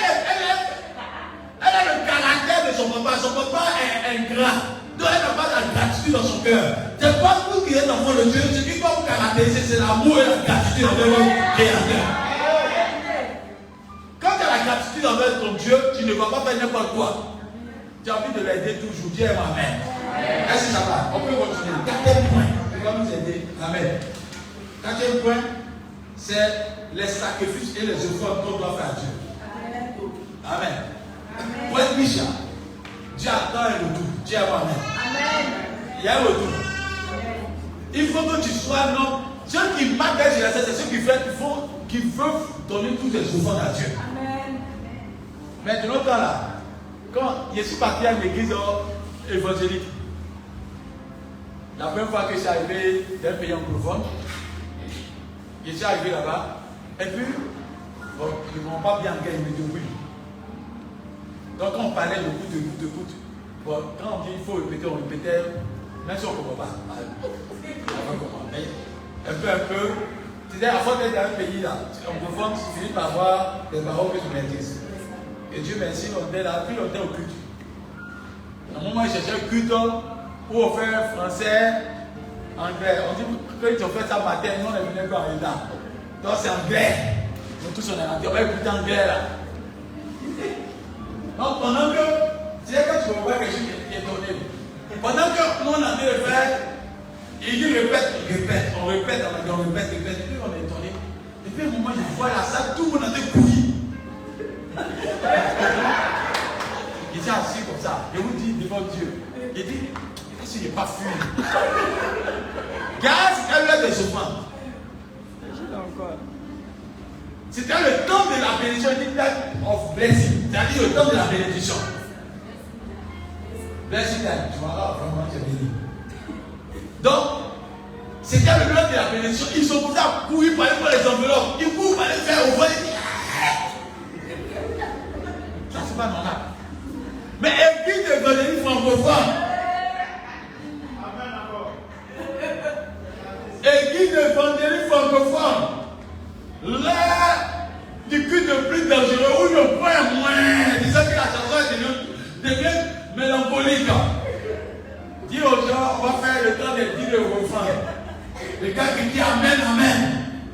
a le caractère de son papa est ingrat. Donc elle n'a pas la gratitude dans son cœur. C'est pas vous qui êtes enfant de Dieu, ce qui va vous caractériser, c'est l'amour et la gratitude envers votre Créateur. Quand tu as la gratitude envers ton Dieu, tu ne vas pas faire n'importe quoi. Tu as envie de l'aider toujours. Dieu est ma mère. Est-ce que ça va? On peut continuer. 4e point. Il va nous aider. Amen. 4e point, c'est les sacrifices et les offrandes qu'on doit faire à Dieu. Amen. Point Micha. Dieu attend un retour. Dieu est ma mère. Amen. il y a un retour. Il faut que tu sois un homme. Ceux qui marquent les générations, c'est ceux qui veulent donner toutes les offrandes à Dieu. Amen. Mais de l'autre temps là, quand je suis parti à l'église évangélique, la première fois que je suis arrivé d'un pays anglophone, je suis arrivé là-bas, et puis, bon, ils ne m'ont pas bien gagné, ils me disent oui. Donc quand on parlait de goutte, bon, quand on dit il faut répéter, on répétait, même si on ne comprend pas. Mais un peu, c'est-à-dire à force d'être dans un pays là, anglophone, tu finis par avoir des paroles que tu maîtrises. Et Dieu merci, on était là, puis on était au culte. À un moment, il cherchait un culte où on fait français, anglais. On dit que quand ils ont fait ça matin, nous on est venu en retard. Donc c'est anglais. Nous tous on est rentrés, on va écouter anglais là. Donc pendant que, tu sais quand tu vois quelque chose qui est donné, pendant que nous on a dit le faire, il dit répète, on répète, et puis on est étonné. Et puis à un moment, il voit la salle, tout le monde a été couillé. Il était assis comme ça. Je vous dis devant Dieu. Il dit, est-ce qu'il n'est pas fui? Car c'était des offrandes. C'était le temps de la bénédiction. Il dit that of blessing. C'est-à-dire le temps de la bénédiction. Blessing time. Tu vois, vraiment, tu es béni. Donc, c'était le temps de la bénédiction. Ils sont comme ça, courir par les enveloppes. Ils courent par les faire au vol. Ça, c'est pas normal. Mais église de l'évangélisme francophone. Église de l'évangélisme francophone. L'heure du culte le plus dangereux, où le point est moins. Disons que la chanson devient mélancolique. Dis aux gens, on va faire le temps de dire le refrain. Le gars qui dit Amen, Amen.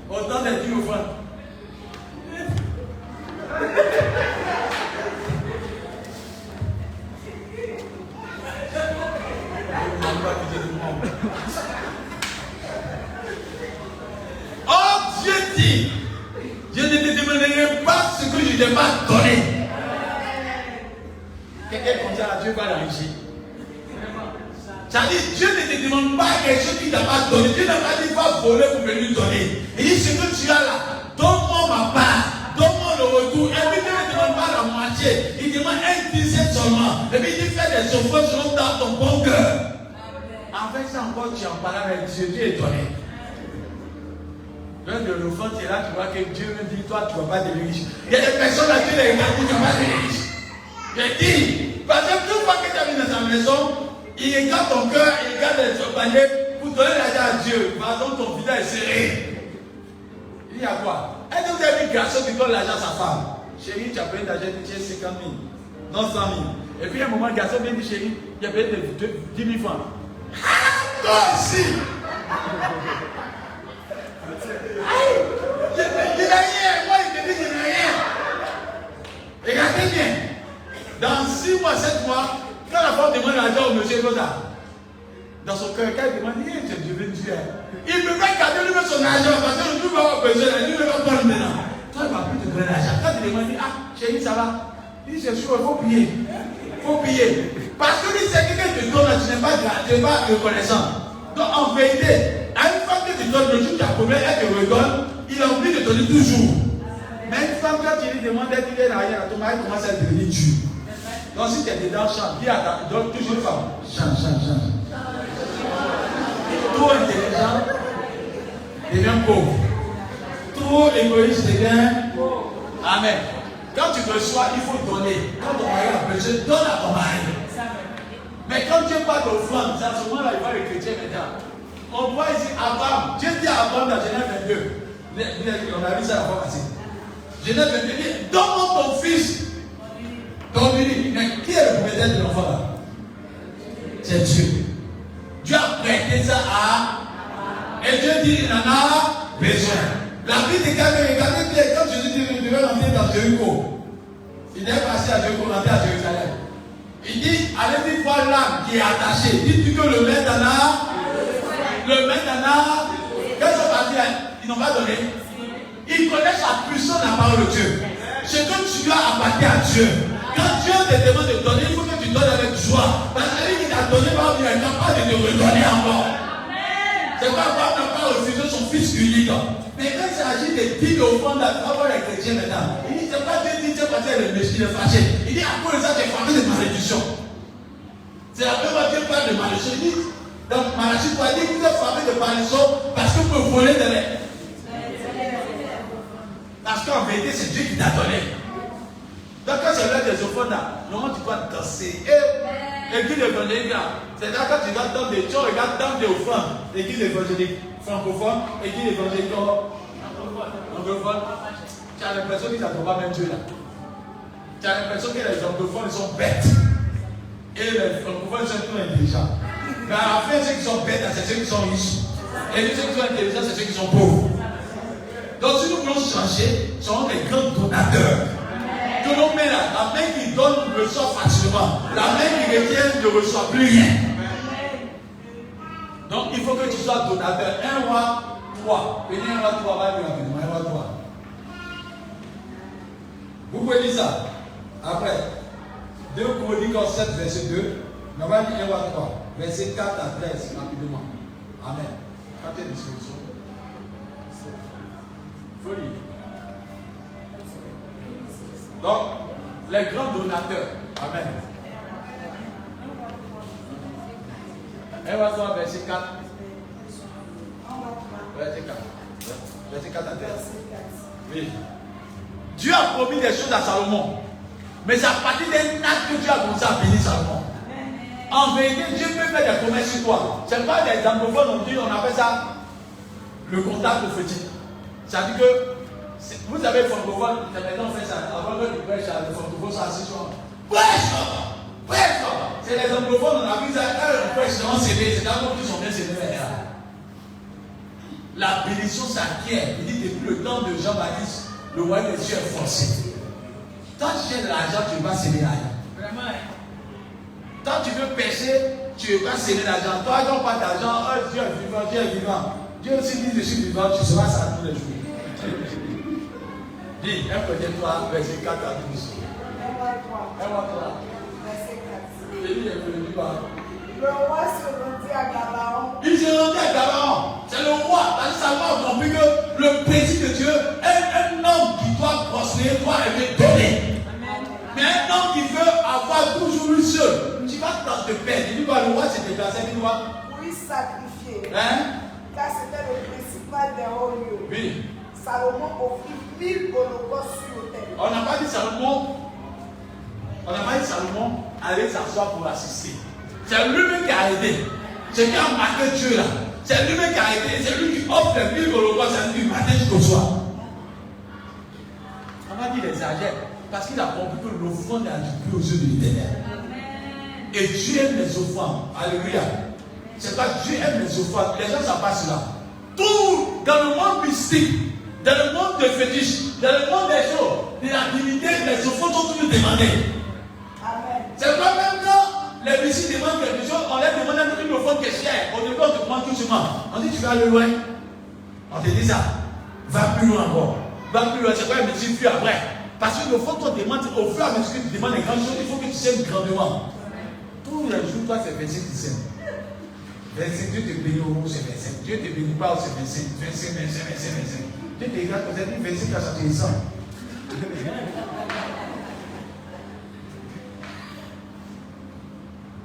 Au temps de dire le refrain. Oh, Dieu dit, je ne te demanderai pas ce que je ne t'ai pas donné. Quelqu'un comme ça, Dieu va l'enrichir. Ça dit, Dieu ne te demande pas quelque chose qu'il ne t'a pas donné. Dieu n'a pas dit va voler pour venir donner. Il dit ce que tu as là, donne-moi ma part, donne-moi le retour. Et puis Dieu ne demande pas la moitié, il demande un dixième seulement. Et puis il dit fais des offrandes selon dans ton bon cœur. Avec ça encore, tu en parles avec Dieu, Dieu est donné. Donc de l'offrande, tu es là, tu vois que Dieu me dit, toi, tu ne vas pas devenir riche. Il y a des personnes là qui les regardent, tu ne vas pas devenir riche. Je dis, parce que toute fois que tu habites dans ta maison, il regarde ton cœur, il regarde ton panier pour donner l'argent à Dieu. Par exemple, ton visage est serré. Il y a quoi? Est-ce que vous avez vu un garçon qui donne l'argent à sa femme? Chérie, tu as payé d'argent, tu as 50 000, non 100 000. Et puis à un moment, le garçon vient dire, chérie, il a payé 10 000 francs. Ah, toi aussi! Je n'ai rien, moi il te dit je n'ai rien. Regardez bien. Dans 6 mois, 7 mois, quand la femme demande l'argent au monsieur Rosa, dans son cœur, quand il demande, je veux Dieu. Il ne peut pas garder lui-même son argent parce que lui va avoir besoin, lui ne va pas prendre maintenant. Toi, il ne va plus te donner l'argent. Quand il demande, ah, chérie, ça va. Il dit, c'est sûr, il faut payer. Il faut payer. Parce que lui, c'est quelqu'un qui te donne, tu n'es pas reconnaissant. Donc, en vérité, à une femme que tu donnes, le jour où tu as problème, elle te redonne, il a envie de te donner toujours. Mais une femme, quand tu lui demandes d'être derrière, ton mari commence à devenir dur. Donc, si tu es dedans, chante, dis à ta, donne toujours une femme. Chante. Trop intelligent devient pauvre. Trop égoïste devient pauvre. Amen. Quand tu reçois, il faut donner. Quand ton mari a besoin, donne à ton mari. Mais quand Dieu parle d'offrande, c'est à ce moment-là, il va les chrétiens maintenant. On voit ici Abraham. Dieu dit à Abraham dans Genèse 22. On a vu ça la fois passée. Genèse 22 dit, donne-moi ton fils. Ton unique. Mais qui est le propriétaire de l'enfant là? C'est Dieu. Dieu a prêté ça à. Et Dieu dit, il en a besoin. La vie de quelqu'un, regardez bien, quand Jésus dit, il devait rentrer dans Jéricho. Il devait passer à Jéricho, rentrer à Jérusalem. Il dit, allez-y voir l'âme qui est attachée. Dites-lui que le maître en a. Qu'est-ce qu'ils sont partis là? Ils n'ont pas donné. Ils connaissent la puissance de la parole de Dieu. Ce que tu as appartient à Dieu. Quand Dieu te demande de donner, il faut que tu donnes avec joie. Parce que lui qui t'a donné, il est capable de te redonner encore. C'est pas Abraham n'a pas refusé son fils unique. Mais quand il s'agit de dire d'offrande à travers les chrétiens maintenant, il dit c'est pas Dieu dit c'est parce qu'il est méchant, il est fâché. Il dit à cause de ça, j'ai frappé de malédiction. C'est la première fois Dieu parle de malédiction. Il dit, donc Malachie doit dire que vous êtes frappé de malédiction parce que vous volez de l'air. Parce qu'en vérité, c'est Dieu qui t'a donné. Donc quand c'est l'heure des offrandes, normalement tu dois danser. Église évangélique, c'est-à-dire quand tu vas dans des choses, regarde dans des offrandes. Église évangélique francophone, église évangélique anglophone. Tu as l'impression qu'ils n'adorent pas même Dieu là. Tu as l'impression que les anglophones sont bêtes. Et les francophones sont plus intelligents. Mais à la fin, ceux qui sont bêtes, c'est ceux qui sont riches. Et ceux qui sont intelligents, c'est ceux qui sont pauvres. Donc si nous voulons changer, nous serons des grands donateurs. Que l'on met là, la main qui donne reçoit facilement. La main qui retient ne reçoit plus rien. Donc il faut que tu sois donateur. 1 roi 3. Venez 1 roi 3, va bien rapidement. 1 roi 3. Vous pouvez dire ça. Après, 2 Chroniques 7, verset 2. On va lire 1 roi 3. Verset 4 à 13, rapidement. Amen. Quand tu es disposition. Il faut lire. Donc, les grands donateurs. Amen. 1 roi 3, verset 4. Verset 4. Verset 4 à 13. Oui. Dieu a promis des choses à Salomon. Mais c'est à partir d'un acte que Dieu a commencé à bénir Salomon. En vérité, Dieu peut faire des promesses sur toi. Ce n'est pas des anglophones, on appelle ça le contact prophétique. C'est-à-dire que vous savez, les francophones, maintenant on fait ça. Avant que tu prêches, les francophones sont assis sur prêche! Prêche! C'est les anglophones, on a vu ça. Quand on prêche, on s'éveille. C'est d'abord qu'ils sont bien s'éveillés. La bénédiction s'acquiert. Il dit depuis le temps de Jean-Baptiste, le royaume des cieux est forcé. Quand tu cherches de l'argent, tu vas s'éveiller l'argent. Vraiment. Quand tu veux pêcher, tu vas s'éveiller l'argent. Toi, tu n'as pas d'argent. Oh, Dieu est vivant, Dieu est vivant. Dieu aussi dit je suis vivant, tu seras ça tous les jours. Dis, 1 Corinthiens 3, verset 4 à 12. 1 roi 3. Verset 4. Le roi se rendit à Gabaon. Il se rendit à Gabaon. C'est le roi. Ça va compris que le plaisir de Dieu est un homme qui doit prospérer, doit aimer donner. Mais un homme qui veut avoir toujours lui seul, tu vas te perdre. Il dit le roi s'est déplacé, il dit pour y sacrifier. Hein? Car c'était le principal des hauts lieux. Oui. Salomon offrit 1000 holocaustes sur l'autel. On n'a pas dit Salomon allait s'asseoir pour assister. C'est lui-même qui a aidé. C'est lui qui a marqué Dieu là. C'est lui-même qui a aidé. C'est lui qui offre les 1000 holocaustes du matin jusqu'au soir. On va dire les exagère. Parce qu'il a compris que l'offrande est attribuée aux yeux de l'Éternel. Et Dieu aime les offrandes. Alléluia. C'est pas Dieu aime les offrandes. Les gens ne savent pas cela. Tout dans le monde mystique, dans le monde des fétiches, dans le monde des choses, de la divinité, les offrandes sont toujours demandées. Amen. C'est pas même quand les mystiques demandent quelque chose, on leur demande une offrande qui est chère. Au début, on te demande tout seulement. On dit tu vas aller loin. On te dit ça. Va plus loin encore. Va plus loin. C'est quoi le mystique puis après? Parce que l'offrande, on demande, au fur et à mesure que tu demandes les grandes choses, il faut que tu sèmes grandement. Tous les jours, toi, c'est 25 qui sèment. 25, Dieu te bénit au rouge, c'est 25. Dieu te bénit pas au c'est 25. 25. Dieu te regarde, vous avez dit 25 à chaque instant.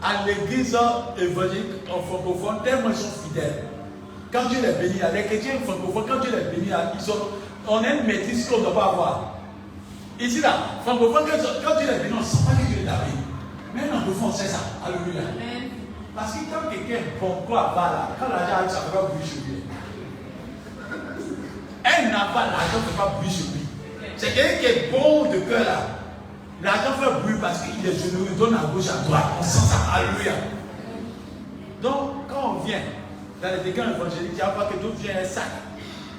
À l'église évangélique en francophone, tellement ils sont fidèles. Quand Dieu les bénit, les chrétiens francophones, quand Dieu les bénit, on a une maîtrise qu'on ne doit pas avoir. Ici là, francophone, quand Dieu les bénit, on ne sent pas que Dieu est béni. Même en anglophone, on sait ça. Alléluia. Parce que quand quelqu'un est bon, quoi, là, quand l'argent arrive, ça ne peut pas bouger sur lui. Elle n'a pas l'argent, ne peut pas bouger sur lui. C'est quelqu'un qui est bon de cœur là. L'argent fait bruit parce qu'il est généreux, il donne à gauche, à droite. On sent ça. Alléluia. Donc, quand on vient dans les décans évangéliques, il n'y a pas que d'autres viennent un sac.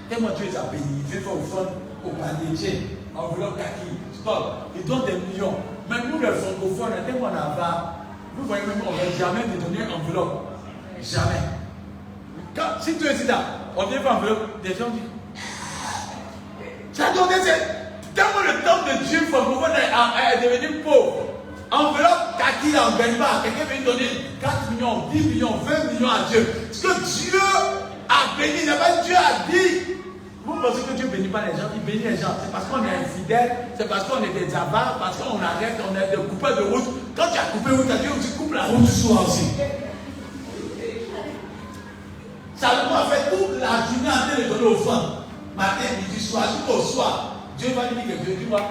Tellement Dieu les a bénis. Dieu fait offrande au panier, enveloppe kaki, stop. Il donne des millions. Mais nous, les francophones, tellement on a pas. Vous voyez même, on ne va jamais te donner une enveloppe. Jamais. Quand, si tu es ici là, on vient faire enveloppe, des gens disent. Ça a donné, tellement le temps de Dieu francophone est devenu pauvre. Enveloppe kaki. qui n'en gagne pas. Quelqu'un veut donner 4 millions, 10 millions, 20 millions à Dieu. Ce que Dieu a béni, n'est pas Dieu a dit. Vous pensez que Dieu ne bénit pas les gens, il bénit les gens. C'est parce qu'on est infidèle, c'est parce qu'on est des avares, parce qu'on arrête, on est des coupeurs de route. Quand tu as coupé route, Dieu tu coupes la route du soir aussi. Salomon a fait toute la journée en train de donner aux femmes. Matin, midi, soir, jusqu'au soir. Dieu va lui dire que Dieu, tu vois.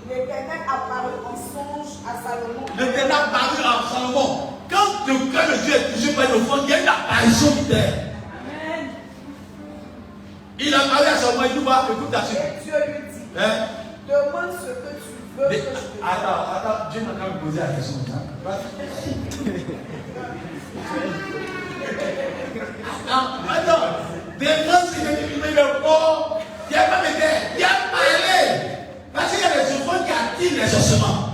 L'Éternel apparut en songe à Salomon. L'Éternel apparut en Salomon. Quand le cœur de Dieu est touché par une offrande, il y a une apparition qui t'aide. Il a parlé à Salomon, il dit, écoute ta suite. Et Dieu lui dit, demande ce que tu veux que je te dise. Attends, Dieu m'a quand même posé la question. Attends, demande ce que tu veux le bon. Il n'y a pas de terre, il y a parlé. Parce qu'il y a des offrandes qui attirent les ossements.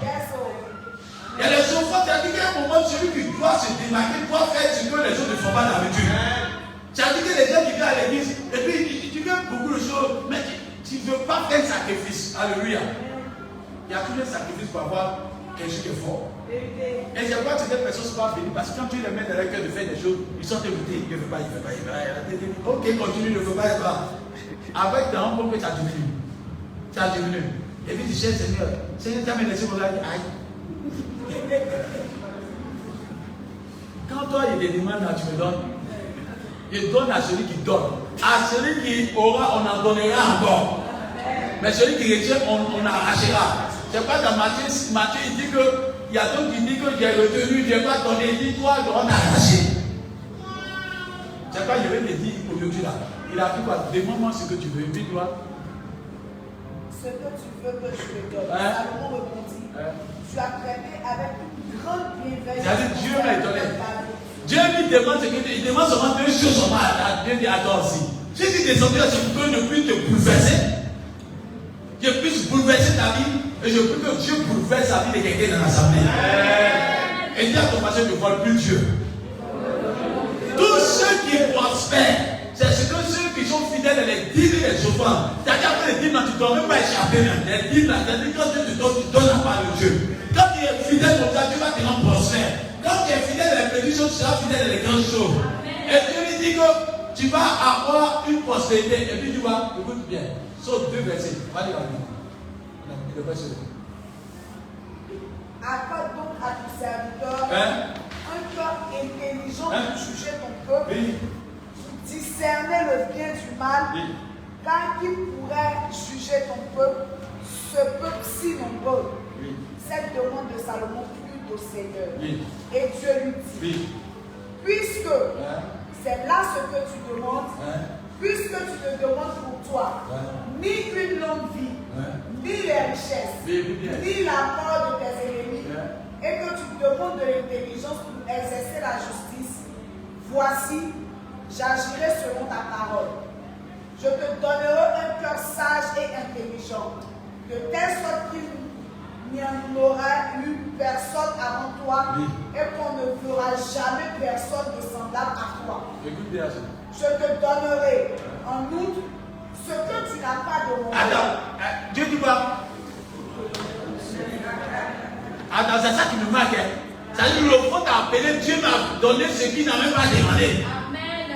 Il y a des offrandes qui attirent qu'à un moment, celui qui doit se démarquer, doit faire ce que les autres ne font pas d'habitude. C'est-à-dire que les gens qui viennent à l'église, et puis tu fais beaucoup de choses, mais tu ne veux pas faire un sacrifice. Alléluia. Il y a tous les sacrifices pour avoir quelque chose de fort. Et c'est pourquoi ces personnes ne sont pas bénies, parce que quand tu les mets dans leur cœur de faire des choses, ils sont dégoûtés. Il ne veut pas, il ne veut pas, il veut pas. Ok, continue, il ne veut pas, il ne veut pas. Avec dans un moment, ça diminue. Ça diminue. Et puis tu cherches Seigneur, Seigneur, tu as laissé mon avis. Aïe. Quand toi, il y a des demandes, tu me donnes. Il donne à celui qui donne. À celui qui aura, on en donnera encore. Mais celui qui retient, on arrachera. C'est pas dans Matthieu, il dit que, il y a d'autres qui disent que j'ai retenu, je n'ai pas donné, il dit toi, on a arraché. C'est pas, je vais te dire aujourd'hui là. Il a dit quoi? Demande-moi ce que tu veux. Puis toi. Ce que tu veux que je te donne. Salomon répondit. Tu as traité avec une grande bienveillance. C'est-à-dire Dieu m'a étonné. Dieu lui demande ce qu'il dit. Il demande seulement deux choses seulement à Dieu dit à toi aussi. Si tu descends là, je peux ne plus te bouleverser. Je puisse bouleverser ta vie. Et je peux que Dieu bouleverse la vie de quelqu'un dans l'assemblée. Et dis à ton passé, ne vole plus Dieu. Tous ceux qui prospèrent, c'est ce que ceux qui sont fidèles à les dîmes et les offrandes. C'est-à-dire que les dîmes, tu ne dois même pas échapper. Les dîmes, c'est-à-dire quand Dieu te donne, tu donnes la part de Dieu. Quand tu es fidèle comme ça, Dieu va te rendre prospère. Quand tu es fidèle à les petites choses, tu seras fidèle à les grandes choses. Et Dieu lui dit que tu vas avoir une prospérité. Et puis tu vas, écoute bien, saute 2 versets. Va lire la Bible. Le verset. Accorde donc à ton serviteur un cœur intelligent pour juger ton peuple, discerner le bien du mal, car qui pourrait juger ton peuple, ce peuple si nombreux. Cette demande de Salomon plut au Seigneur. Et Dieu lui dit, puisque c'est là ce que tu demandes, puisque tu te demandes pour toi, ni une longue vie, ni les richesses, ni la mort de tes ennemis, et que tu te demandes de l'intelligence pour exercer la justice, voici, j'agirai selon ta parole. Je te donnerai un cœur sage et intelligent, de telle sorte qu'il n'y en aura eu personne avant toi, et qu'on ne verra jamais personne de semblable à toi. Écoute bien ça. Je te donnerai en outre ce que tu n'as pas demandé. Attends, Dieu dit quoi? Attends, c'est ça qui me marque. Ça dit que l'offrande t'a appelé, Dieu m'a donné ce qu'il n'a même pas demandé. Amen.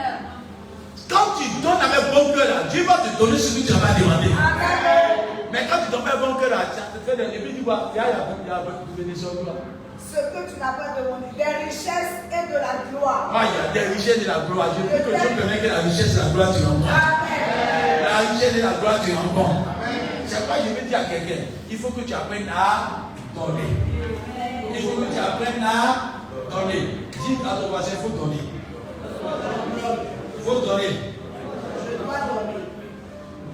Quand tu donnes avec bon cœur là, Dieu va te donner ce que tu n'as pas demandé. Amen. Mais quand tu donnes avec bon cœur là, ça te fait des. Et puis tu vois, il y a une bénédiction. Ce que tu n'as pas demandé, des richesses et de la gloire. Ah, il y a des richesses et de la gloire. Je veux que Dieu permette que la richesse et la gloire tu rencontres. La richesse et la gloire tu rencontres. C'est pourquoi je veux dire à quelqu'un, il faut que tu apprennes à donner. Il faut que tu apprennes à donner. Dis à ton voisin, il faut donner. Il faut donner. Je dois donner.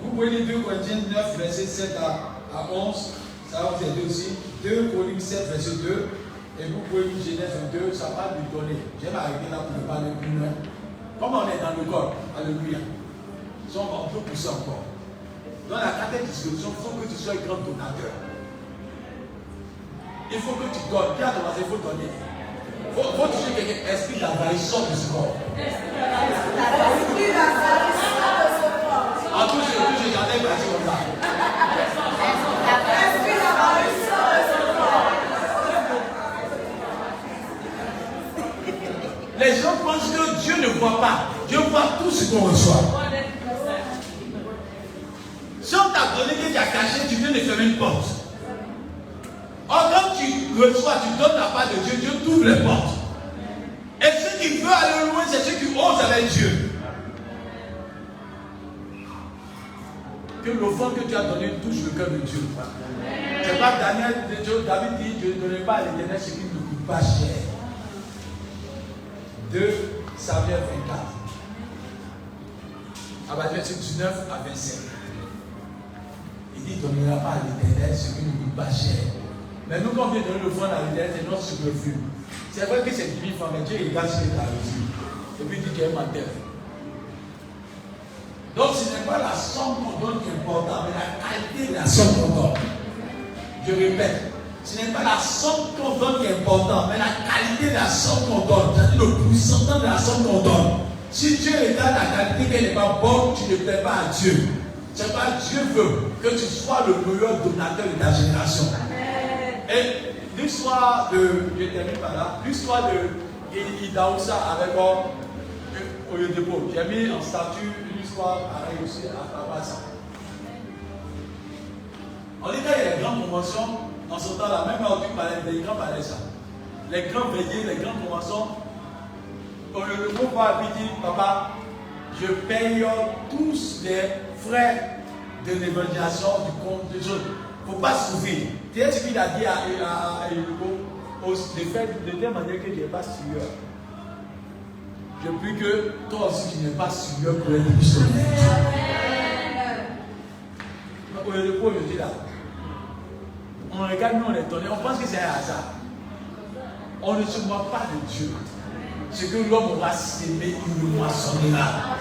Vous pouvez lire 2 Corinthiens 9, verset 7 à 11. Ça va vous aider aussi. 2 Corinthiens 7, verset 2. Et vous pouvez lire Genèse 22, ça parle de donner. J'aime arrêter là pour ne parler plus loin. Comme on est dans le corps, alléluia. On peut pousser encore. Dans la quatrième discussion, il faut que tu sois un grand donateur. Il faut que tu donnes. Qui a demandé, il faut donner. Il faut toucher quelqu'un. Esprit d'avarice sort de ce corps. L'esprit d'avarice sort de ce corps. En tout, j'ai gardé un parti comme ça. L'esprit d'avarice sort de ce corps. qu'on reçoit. Si on t'a donné que tu as caché, tu viens de fermer une porte. Or, quand tu reçois, tu donnes la part de Dieu, Dieu t'ouvre les portes. Et ceux qui veulent aller loin, c'est ceux qui osent avec Dieu. Que l'offrande que tu as donnée touche le cœur de Dieu. C'est pas David dit, je ne donnerai pas à l'Éternel ce qui ne coûte pas cher. 2 Samuel 24. À partir verset 19 à 27. Il dit, il ne donnera pas à l'Éternel ce qui ne coûte pas cher. Mais nous, quand on vient donner l'offrande à l'Éternel, c'est notre superflu. C'est vrai que c'est 10 000 francs, mais Dieu regarde ce qu'il a reçu. Et puis il dit qu'il y a un menteur. Donc ce n'est pas la somme qu'on donne qui est importante, mais la qualité de la somme qu'on donne. Je répète, ce n'est pas la somme qu'on donne qui est importante, mais la qualité de la somme qu'on donne. C'est-à-dire le pourcentage de la somme qu'on donne. Si Dieu regarde la qualité qu'elle n'est pas bonne, tu ne plais pas à Dieu. C'est pas Dieu veut que tu sois le meilleur donateur de ta génération. Et l'histoire de, je termine par là, l'histoire de Idaoussa avec Oyedepo, j'ai mis en statut une histoire à réussir à ça. On dit qu'il y a les grandes conventions, en ce temps-là, même quand tu parlais des grands parlaient ça. Les grands veillés, les grandes conventions, Oyedepo va lui dire, papa, je paye tous les frais de l'évangélisation du compte des autres. Il ne faut pas souffrir. Tu sais ce qu'il a dit à Eluko, de telle manière que tu n'es pas sûr. Je prie que toi aussi tu n'es pas sûr pour être missionnaire. Eluko, je dis là, on regarde, nous on est étonné, on pense que c'est un hasard. On ne se moque pas de Dieu. Ce que l'homme aura sémé, il le moissonnera.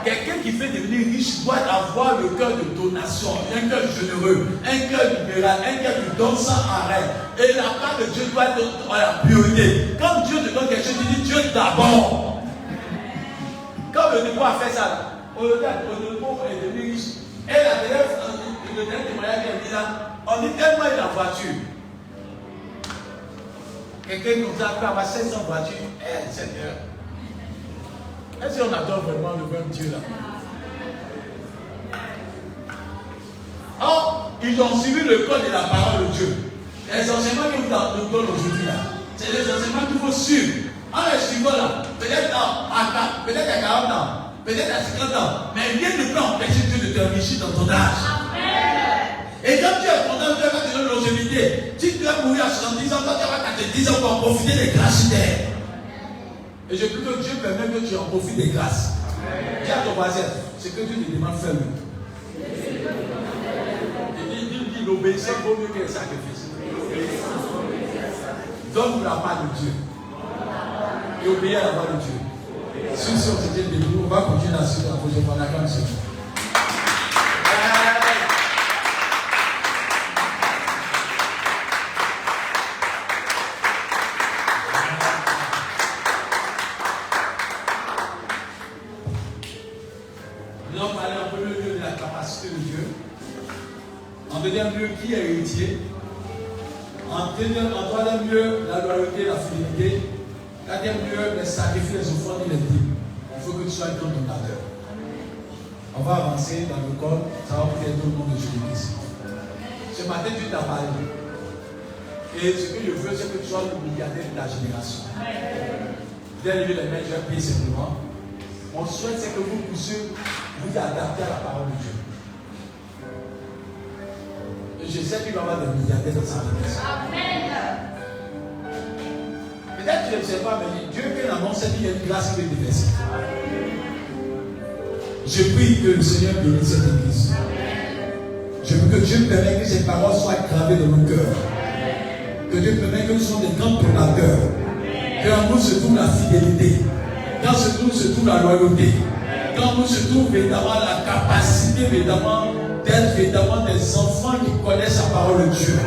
Quelqu'un qui fait devenir riche doit avoir le cœur de donation, un cœur généreux, un cœur libéral, un cœur qui donne sans arrêt. Et la part de Dieu doit être la priorité. Quand Dieu te donne quelque chose, tu dis Dieu d'abord. Quand le dépôt a fait ça, le dépôt est devenu riche. Et la dernière témoignage qui est dit là, on dit tellement il a voiture. Quelqu'un nous a fait avoir 500 voitures. Eh, Seigneur. Est-ce qu'on adore vraiment le même Dieu là? Or, ils ont suivi le code de la parole de Dieu. Les enseignements que nous donnons aujourd'hui là, c'est les enseignements qu'il faut suivre. En les suivant là, peut-être à 40 ans, peut-être à 50 ans, mais rien ne peut empêcher Dieu de te enrichir dans ton âge. Et quand tu es content, Dieu va te donner longévité. Si tu vas mourir à 70 ans, toi tu vas 90 ans pour en profiter des grâces terre. Et je prie que Dieu permet que tu en profites des grâces. Dis à ton voisin, c'est que Dieu te demande faire lui. Il dit l'obéissance vaut mieux que le sacrifice. Donne la part de Dieu. Et obéis à la voix de Dieu. Si on se tient debout, on va continuer la suite la prochaine fois. D'accord, monsieur? Deuxième lieu, qui est héritier. En troisième lieu, la loyauté, la fidélité. Quatrième lieu, les sacrifices, les offrandes et les dîmes. Il faut que tu sois un grand donateur. On va avancer dans le corps, ça va peut-être au nom de Jésus-Christ. Ce matin, tu t'as parlé. Et ce que je veux, c'est que tu sois le milliardaire de la génération. Dès le les mains, je vais prier simplement. Mon souhait, c'est que vous puissiez vous adapter à la parole de Dieu. Je sais qu'il va y avoir des milliardaires dans sa vie. Peut-être que tu ne sais pas, mais Dieu qui annonce qu'il y a une grâce qui est déversée. Je prie que le Seigneur bénisse cette église. Je veux que Dieu permette que ces paroles soient gravées dans nos cœurs. Que Dieu permette que nous soyons des grands donateurs. Qu'en nous se trouve la fidélité. Qu'en nous se trouve la loyauté. Qu'en nous se trouve véritablement la capacité véritablement d'être véritablement des enfants qui connaissent la parole de Dieu.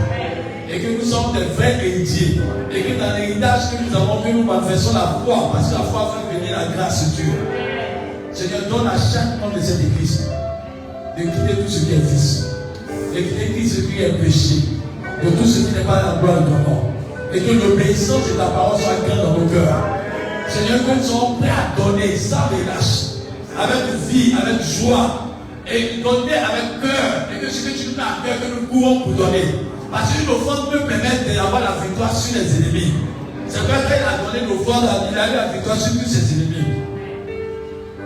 Et que nous sommes des vrais héritiers. Et que dans l'héritage que nous avons, que nous manifestons la foi. Parce que la foi fait venir la grâce de Dieu. Seigneur, donne à chaque membre de cette église de quitter tout ce qui est vice. De quitter tout ce qui est péché. De tout ce qui n'est pas la gloire de ton nom. Et que l'obéissance de ta parole soit grande dans nos cœurs. Seigneur, que nous soyons prêts à donner sans relâche. avec vie, avec joie, et donner avec cœur, et que ce que tu nous mets à cœur, que nous courons pour donner. Parce qu'une offrande peut permettre d'avoir la victoire sur les ennemis. C'est vrai qu'il a donné l'offrande, il a eu la victoire sur tous ses ennemis.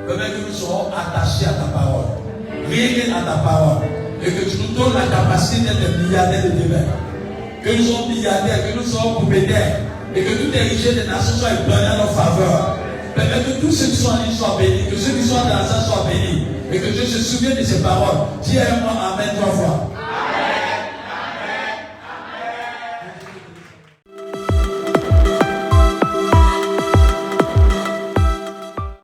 Permets que nous serons attachés à ta parole, riés à ta parole, et que tu nous donnes la capacité d'être milliardaires de demain. Que nous soyons milliardaires, que nous soyons propriétaires, et que toutes les richesses des nations soient épargnées à notre faveur. Permets que tous ceux qui sont en ligne soient bénis, que ceux qui sont dans la salle soient bénis, et que Dieu se souvienne de ces paroles. Dis-moi Amen 3 fois.